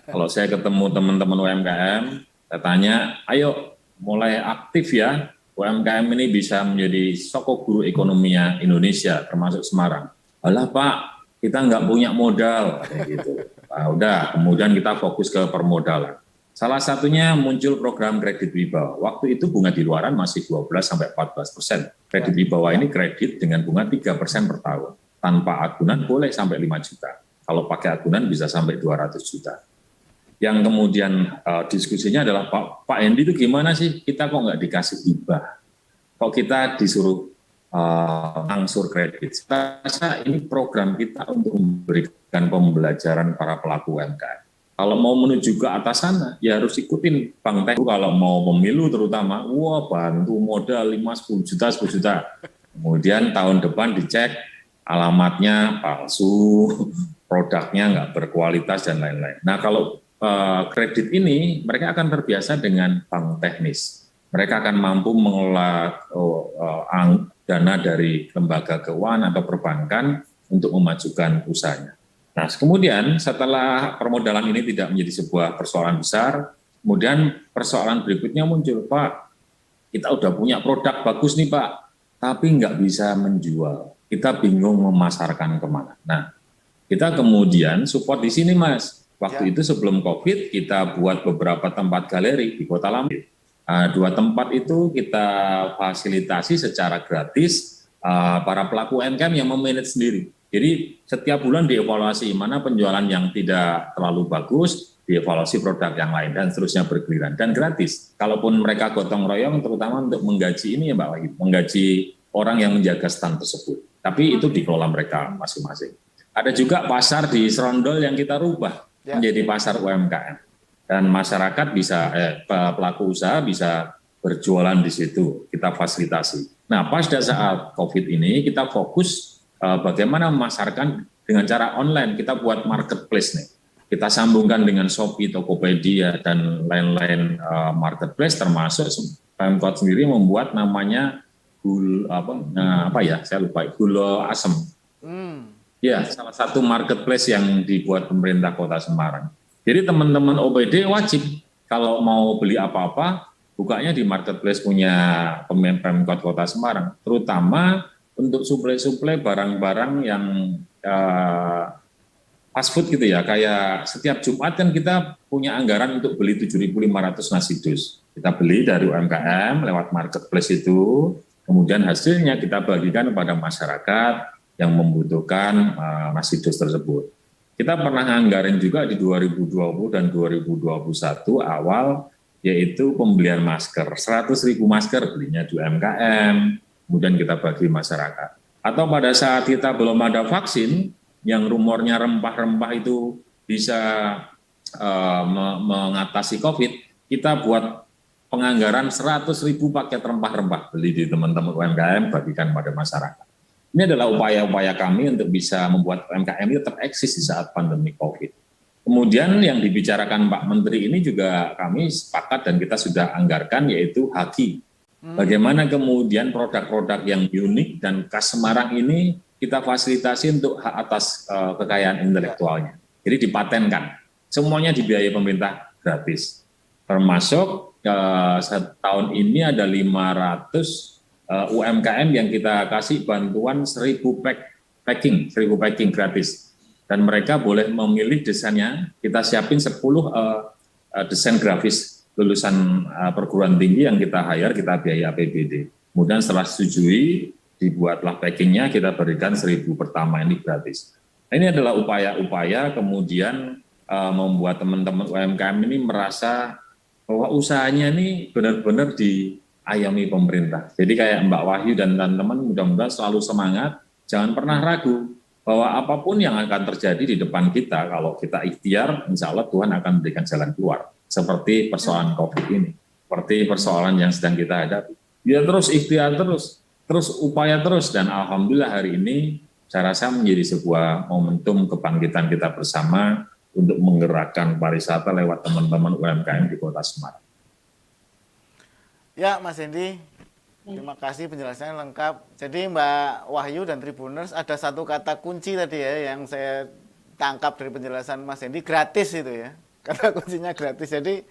Kalau saya ketemu teman-teman UMKM, saya tanya, ayo mulai aktif ya, UMKM ini bisa menjadi sokok guru ekonominya Indonesia, termasuk Semarang. Alah Pak, kita nggak punya modal, kayak gitu. Nah, udah, kemudian kita fokus ke permodalan. Salah satunya muncul program kredit wibawa. Waktu itu bunga di luaran masih 12-14%. Kredit wibawa ini kredit dengan bunga 3% per tahun. Tanpa agunan boleh sampai 5 juta. Kalau pakai agunan bisa sampai 200 juta. yang kemudian diskusinya adalah Pak Hendy itu gimana sih, kita kok nggak dikasih hibah, kok kita disuruh angsur kredit. Saya rasa ini program kita untuk memberikan pembelajaran para pelaku UMKM. Kalau mau menuju ke atas sana, ya harus ikutin Bank Tehu. Kalau mau pemilu terutama, wah bantu modal 5-10 juta, 10 juta. Kemudian tahun depan dicek alamatnya palsu, produknya nggak berkualitas dan lain-lain. Nah kalau kredit ini, mereka akan terbiasa dengan bank teknis. Mereka akan mampu mengelola dana dari lembaga keuangan atau perbankan untuk memajukan usahanya. Nah, kemudian setelah permodalan ini tidak menjadi sebuah persoalan besar, kemudian persoalan berikutnya muncul, Pak, kita udah punya produk bagus nih Pak, tapi nggak bisa menjual. Kita bingung memasarkan kemana. Nah, kita kemudian support di sini Mas. Waktu itu sebelum COVID, kita buat beberapa tempat galeri di Kota Lama. 2 tempat itu kita fasilitasi secara gratis para pelaku UMKM yang memanage sendiri. Jadi setiap bulan dievaluasi mana penjualan yang tidak terlalu bagus, dievaluasi produk yang lain dan seterusnya bergiliran dan gratis. Kalaupun mereka gotong royong terutama untuk menggaji ini ya Mbak Wahyu, menggaji orang yang menjaga stand tersebut. Tapi itu dikelola mereka masing-masing. Ada juga pasar di Serondol yang kita rubah menjadi pasar UMKM. Dan masyarakat bisa, pelaku usaha bisa berjualan di situ, kita fasilitasi. Nah, pada saat COVID ini kita fokus bagaimana memasarkan dengan cara online, kita buat marketplace nih. Kita sambungkan dengan Shopee, Tokopedia, dan lain-lain marketplace, termasuk Pemkot sendiri membuat namanya Gulo Asem. Ya, salah satu marketplace yang dibuat pemerintah Kota Semarang. Jadi teman-teman OPD wajib kalau mau beli apa-apa, bukanya di marketplace punya Pemkot Kota Semarang, terutama untuk suplai-suplai barang-barang yang fast food gitu ya, kayak setiap Jumat kan kita punya anggaran untuk beli 7.500 nasi dus. Kita beli dari UMKM lewat marketplace itu, kemudian hasilnya kita bagikan kepada masyarakat yang membutuhkan nasi dus tersebut. Kita pernah anggarin juga di 2020 dan 2021 awal, yaitu pembelian masker. 100.000 masker belinya di UMKM, kemudian kita bagi masyarakat. Atau pada saat kita belum ada vaksin, yang rumornya rempah-rempah itu bisa mengatasi COVID, kita buat penganggaran 100.000 paket rempah-rempah, beli di teman-teman UMKM, bagikan pada masyarakat. Ini adalah upaya-upaya kami untuk bisa membuat UMKM ini tetap eksis di saat pandemi COVID. Kemudian yang dibicarakan Pak Menteri ini juga kami sepakat dan kita sudah anggarkan, yaitu Haki. Bagaimana kemudian produk-produk yang unik dan khas Semarang ini kita fasilitasi untuk hak atas kekayaan intelektualnya. Jadi dipatenkan. Semuanya dibiayai pemerintah gratis. Termasuk tahun ini ada 500 UMKM yang kita kasih bantuan 1.000 packing gratis. Dan mereka boleh memilih desainnya, kita siapin 10 desain grafis lulusan perguruan tinggi yang kita hire, kita biayai APBD. Kemudian setelah setujui, dibuatlah packingnya, kita berikan 1.000 pertama ini gratis. Ini adalah upaya-upaya kemudian membuat teman-teman UMKM ini merasa bahwa usahanya ini benar-benar diayami pemerintah. Jadi kayak Mbak Wahyu dan teman-teman mudah-mudahan selalu semangat, jangan pernah ragu bahwa apapun yang akan terjadi di depan kita, kalau kita ikhtiar, insya Allah Tuhan akan memberikan jalan keluar. Seperti persoalan COVID ini, seperti persoalan yang sedang kita hadapi. Ya terus ikhtiar terus upaya terus, dan alhamdulillah hari ini saya rasa menjadi sebuah momentum kebangkitan kita bersama untuk menggerakkan pariwisata lewat teman-teman UMKM di Kota Semarang. Ya Mas Hendy, terima kasih penjelasannya lengkap. Jadi Mbak Wahyu dan Tribuners, ada satu kata kunci tadi ya yang saya tangkap dari penjelasan Mas Hendy, gratis itu ya. Kata kuncinya gratis. Jadi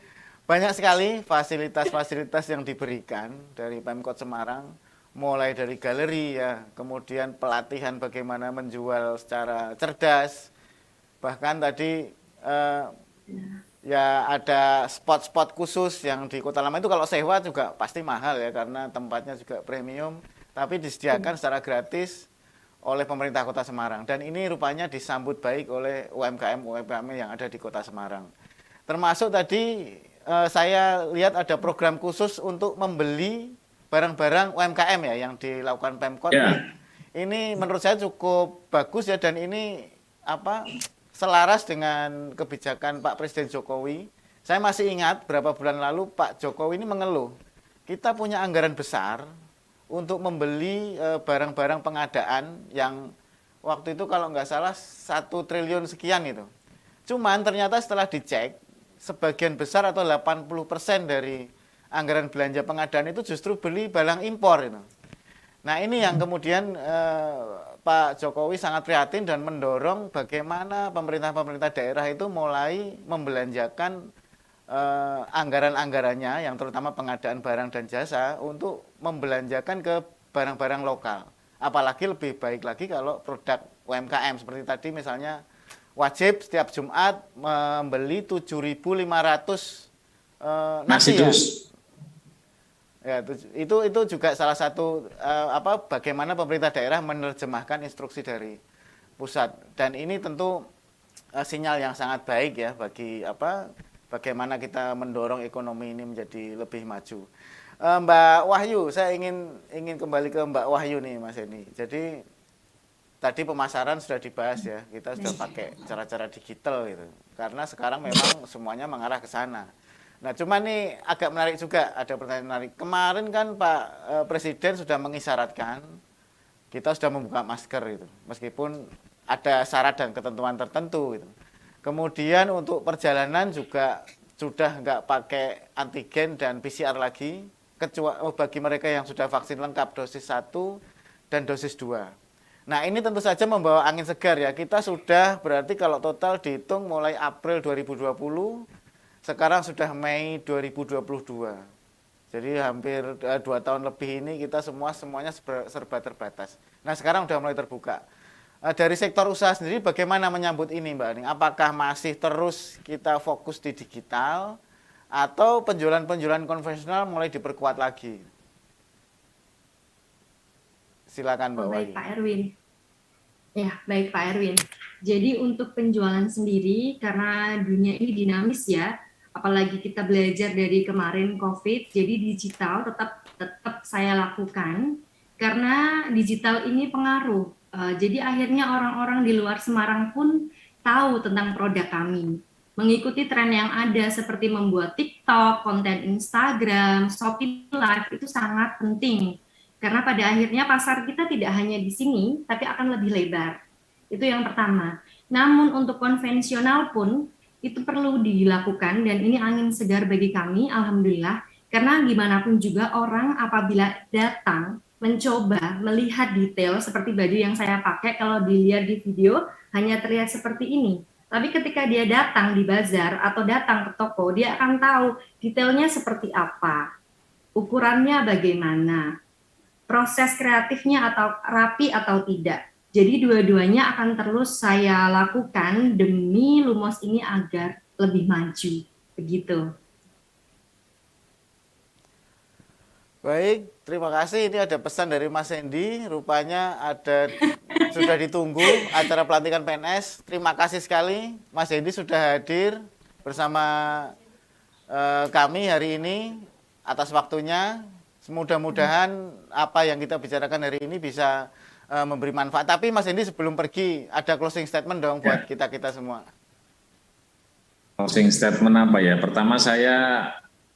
banyak sekali fasilitas-fasilitas yang diberikan dari Pemkot Semarang, mulai dari galeri ya, kemudian pelatihan bagaimana menjual secara cerdas. Bahkan tadi ya ada spot-spot khusus yang di Kota Lama itu kalau sewa juga pasti mahal ya, karena tempatnya juga premium, tapi disediakan secara gratis oleh pemerintah Kota Semarang. Dan ini rupanya disambut baik oleh UMKM yang ada di Kota Semarang. Termasuk tadi saya lihat ada program khusus untuk membeli barang-barang UMKM ya yang dilakukan Pemkot. Ya. Ini menurut saya cukup bagus ya, dan ini selaras dengan kebijakan Pak Presiden Jokowi. Saya masih ingat beberapa bulan lalu Pak Jokowi ini mengeluh, kita punya anggaran besar untuk membeli barang-barang pengadaan yang waktu itu kalau nggak salah 1 triliun sekian itu. Cuman ternyata setelah dicek, sebagian besar atau 80% dari anggaran belanja pengadaan itu justru beli barang impor itu. Nah ini yang kemudian Pak Jokowi sangat prihatin dan mendorong bagaimana pemerintah-pemerintah daerah itu mulai membelanjakan anggaran-anggarannya yang terutama pengadaan barang dan jasa untuk membelanjakan ke barang-barang lokal. Apalagi lebih baik lagi kalau produk UMKM seperti tadi misalnya wajib setiap Jumat membeli 7.500 nasi ya. Ya, itu juga salah satu bagaimana pemerintah daerah menerjemahkan instruksi dari pusat, dan ini tentu sinyal yang sangat baik ya bagi bagaimana kita mendorong ekonomi ini menjadi lebih maju. Mbak Wahyu, saya ingin kembali ke Mbak Wahyu nih Mas Hendy. Jadi tadi pemasaran sudah dibahas ya, kita sudah pakai cara-cara digital gitu. Karena sekarang memang semuanya mengarah ke sana. Nah, cuma nih agak menarik juga, ada pertanyaan menarik. Kemarin kan Pak Presiden sudah mengisyaratkan kita sudah membuka masker gitu, meskipun ada syarat dan ketentuan tertentu gitu. Kemudian untuk perjalanan juga sudah nggak pakai antigen dan PCR lagi, kecuali bagi mereka yang sudah vaksin lengkap dosis 1 dan dosis 2. Nah ini tentu saja membawa angin segar ya, kita sudah berarti kalau total dihitung mulai April 2020, sekarang sudah Mei 2022. Jadi hampir 2 tahun lebih ini kita semuanya serba terbatas. Nah sekarang sudah mulai terbuka. Dari sektor usaha sendiri bagaimana menyambut ini Mbak Aning? Apakah masih terus kita fokus di digital atau penjualan-penjualan konvensional mulai diperkuat lagi? Silakan Mbak Wahyu. Baik Pak Erwin. Ya, baik Pak Erwin. Jadi untuk penjualan sendiri, karena dunia ini dinamis ya, apalagi kita belajar dari kemarin COVID, jadi digital tetap saya lakukan, karena digital ini pengaruh. Jadi akhirnya orang-orang di luar Semarang pun tahu tentang produk kami. Mengikuti tren yang ada seperti membuat TikTok, konten Instagram, Shopee Live itu sangat penting. Karena pada akhirnya pasar kita tidak hanya di sini, tapi akan lebih lebar. Itu yang pertama. Namun untuk konvensional pun itu perlu dilakukan, dan ini angin segar bagi kami, alhamdulillah. Karena gimana pun juga orang apabila datang, mencoba melihat detail seperti baju yang saya pakai, kalau dilihat di video hanya terlihat seperti ini. Tapi ketika dia datang di bazar atau datang ke toko, dia akan tahu detailnya seperti apa, ukurannya bagaimana, proses kreatifnya atau rapi atau tidak. Jadi dua-duanya akan terus saya lakukan demi Lumos ini agar lebih maju. Begitu. Baik, terima kasih. Ini ada pesan dari Mas Hendy. Rupanya sudah ditunggu acara pelantikan PNS. Terima kasih sekali Mas Hendy sudah hadir bersama kami hari ini atas waktunya. Mudah-mudahan apa yang kita bicarakan hari ini bisa memberi manfaat. Tapi Mas Hendy sebelum pergi ada closing statement dong buat kita semua. Closing statement apa ya? Pertama saya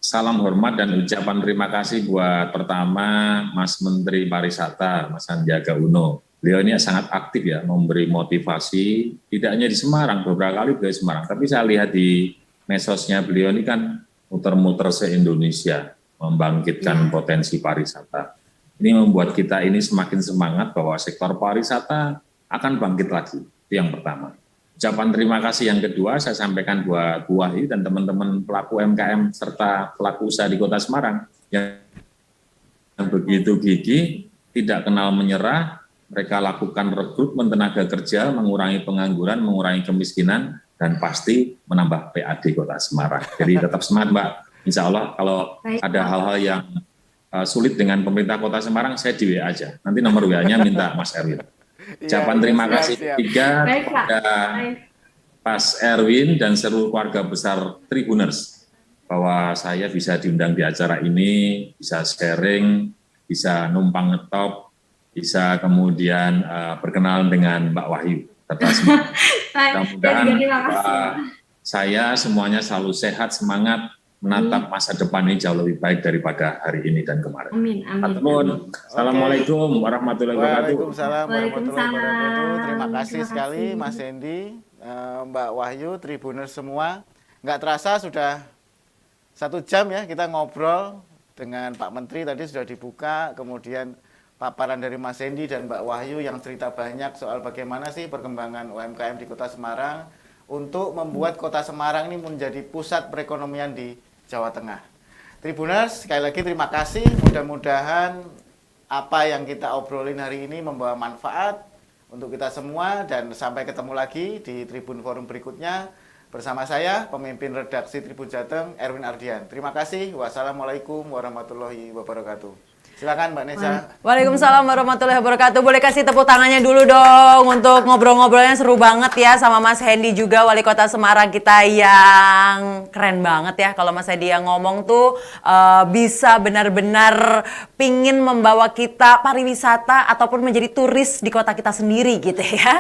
salam hormat dan ucapan terima kasih buat pertama Mas Menteri Pariwisata, Mas Sandiaga Uno. Beliau ini sangat aktif ya, memberi motivasi, tidak hanya di Semarang, beberapa kali beliau di Semarang, tapi saya lihat di medsosnya beliau ini kan muter-muter se-Indonesia, membangkitkan potensi pariwisata. Ini membuat kita ini semakin semangat bahwa sektor pariwisata akan bangkit lagi, itu yang pertama. Ucapan terima kasih yang kedua saya sampaikan buat Bu Wahyu dan teman-teman pelaku UMKM serta pelaku usaha di Kota Semarang yang begitu gigih, tidak kenal menyerah, mereka lakukan rekrutmen tenaga kerja, mengurangi pengangguran, mengurangi kemiskinan, dan pasti menambah PAD Kota Semarang. Jadi tetap semangat Mbak, insya Allah kalau ada hal-hal yang sulit dengan pemerintah Kota Semarang, saya di WA aja, nanti nomor WA-nya minta Mas Erwin. Ucapan terima kasih ketiga kepada Mas Erwin dan seluruh keluarga besar Tribuners bahwa saya bisa diundang di acara ini, bisa sharing, bisa numpang ngetop, bisa kemudian berkenalan dengan Mbak Wahyu. Mudah-mudahan saya semuanya selalu sehat, semangat, menatap masa depan ini jauh lebih baik daripada hari ini dan kemarin. Amin, amin. Assalamualaikum warahmatullahi wabarakatuh. Waalaikumsalam warahmatullahi wabarakatuh. Terima kasih Terima sekali kasih. Mas Hendy, Mbak Wahyu, Tribuners semua. Nggak terasa sudah 1 jam ya kita ngobrol dengan Pak Menteri, tadi sudah dibuka, kemudian paparan dari Mas Hendy dan Mbak Wahyu yang cerita banyak soal bagaimana sih perkembangan UMKM di Kota Semarang untuk membuat Kota Semarang ini menjadi pusat perekonomian di Jawa Tengah. Tribuners, sekali lagi terima kasih. Mudah-mudahan apa yang kita obrolin hari ini membawa manfaat untuk kita semua, dan sampai ketemu lagi di Tribun Forum berikutnya bersama saya, pemimpin redaksi Tribun Jateng, Erwin Ardian. Terima kasih. Wassalamualaikum warahmatullahi wabarakatuh. Silakan Mbak Nesa. Waalaikumsalam warahmatullahi wabarakatuh. Boleh kasih tepuk tangannya dulu dong untuk ngobrol-ngobrolnya, seru banget ya sama Mas Hendy juga, Wali Kota Semarang kita yang keren banget ya. Kalau Mas Hendy yang ngomong tuh bisa benar-benar pingin membawa kita pariwisata ataupun menjadi turis di kota kita sendiri gitu ya.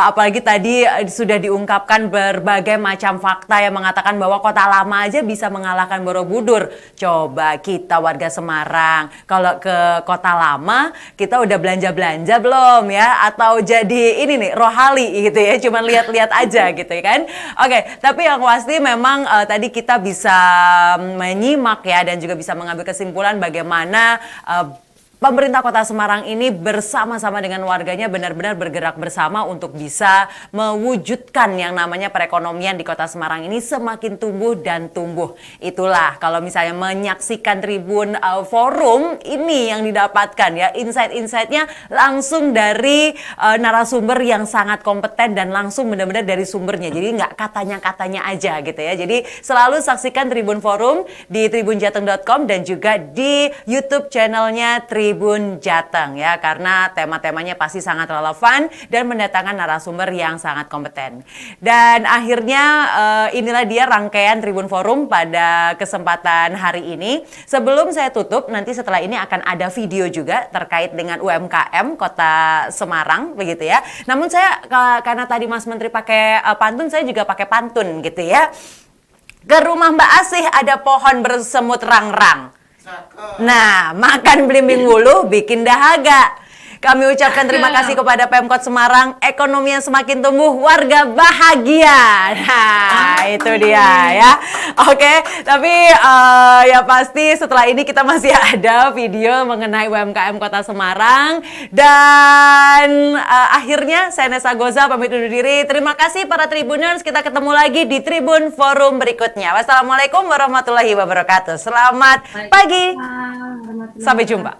Apalagi tadi sudah diungkapkan berbagai macam fakta yang mengatakan bahwa Kota Lama aja bisa mengalahkan Borobudur. Coba kita warga Semarang, kalau ke Kota Lama kita udah belanja-belanja belum ya, atau jadi ini nih rohali gitu ya, cuman lihat-lihat aja gitu ya kan. Oke, tapi yang pasti memang tadi kita bisa menyimak ya dan juga bisa mengambil kesimpulan bagaimana pemerintah Kota Semarang ini bersama-sama dengan warganya benar-benar bergerak bersama untuk bisa mewujudkan yang namanya perekonomian di Kota Semarang ini semakin tumbuh dan tumbuh. Itulah kalau misalnya menyaksikan Tribun Forum ini yang didapatkan ya, insight-insightnya langsung dari narasumber yang sangat kompeten dan langsung benar-benar dari sumbernya. Jadi nggak katanya-katanya aja gitu ya. Jadi selalu saksikan Tribun Forum di tribunjateng.com dan juga di YouTube channelnya Tribun Jateng ya, karena tema-temanya pasti sangat relevan dan mendatangkan narasumber yang sangat kompeten. Dan akhirnya inilah dia rangkaian Tribun Forum pada kesempatan hari ini. Sebelum saya tutup, nanti setelah ini akan ada video juga terkait dengan UMKM Kota Semarang begitu ya. Namun saya karena tadi Mas Menteri pakai pantun, saya juga pakai pantun gitu ya. Ke rumah Mbak Asih ada pohon bersemut rang-rang. Nah, makan belimbing wuluh bikin dahaga. Kami ucapkan terima kasih kepada Pemkot Semarang, ekonomi yang semakin tumbuh, warga bahagia. Nah, itu dia ya. Oke, tapi ya pasti setelah ini kita masih ada video mengenai UMKM Kota Semarang. Dan akhirnya saya Nesa Goza pamit undur diri. Terima kasih para Tribuners, kita ketemu lagi di Tribun Forum berikutnya. Wassalamualaikum warahmatullahi wabarakatuh. Selamat pagi. Sampai jumpa.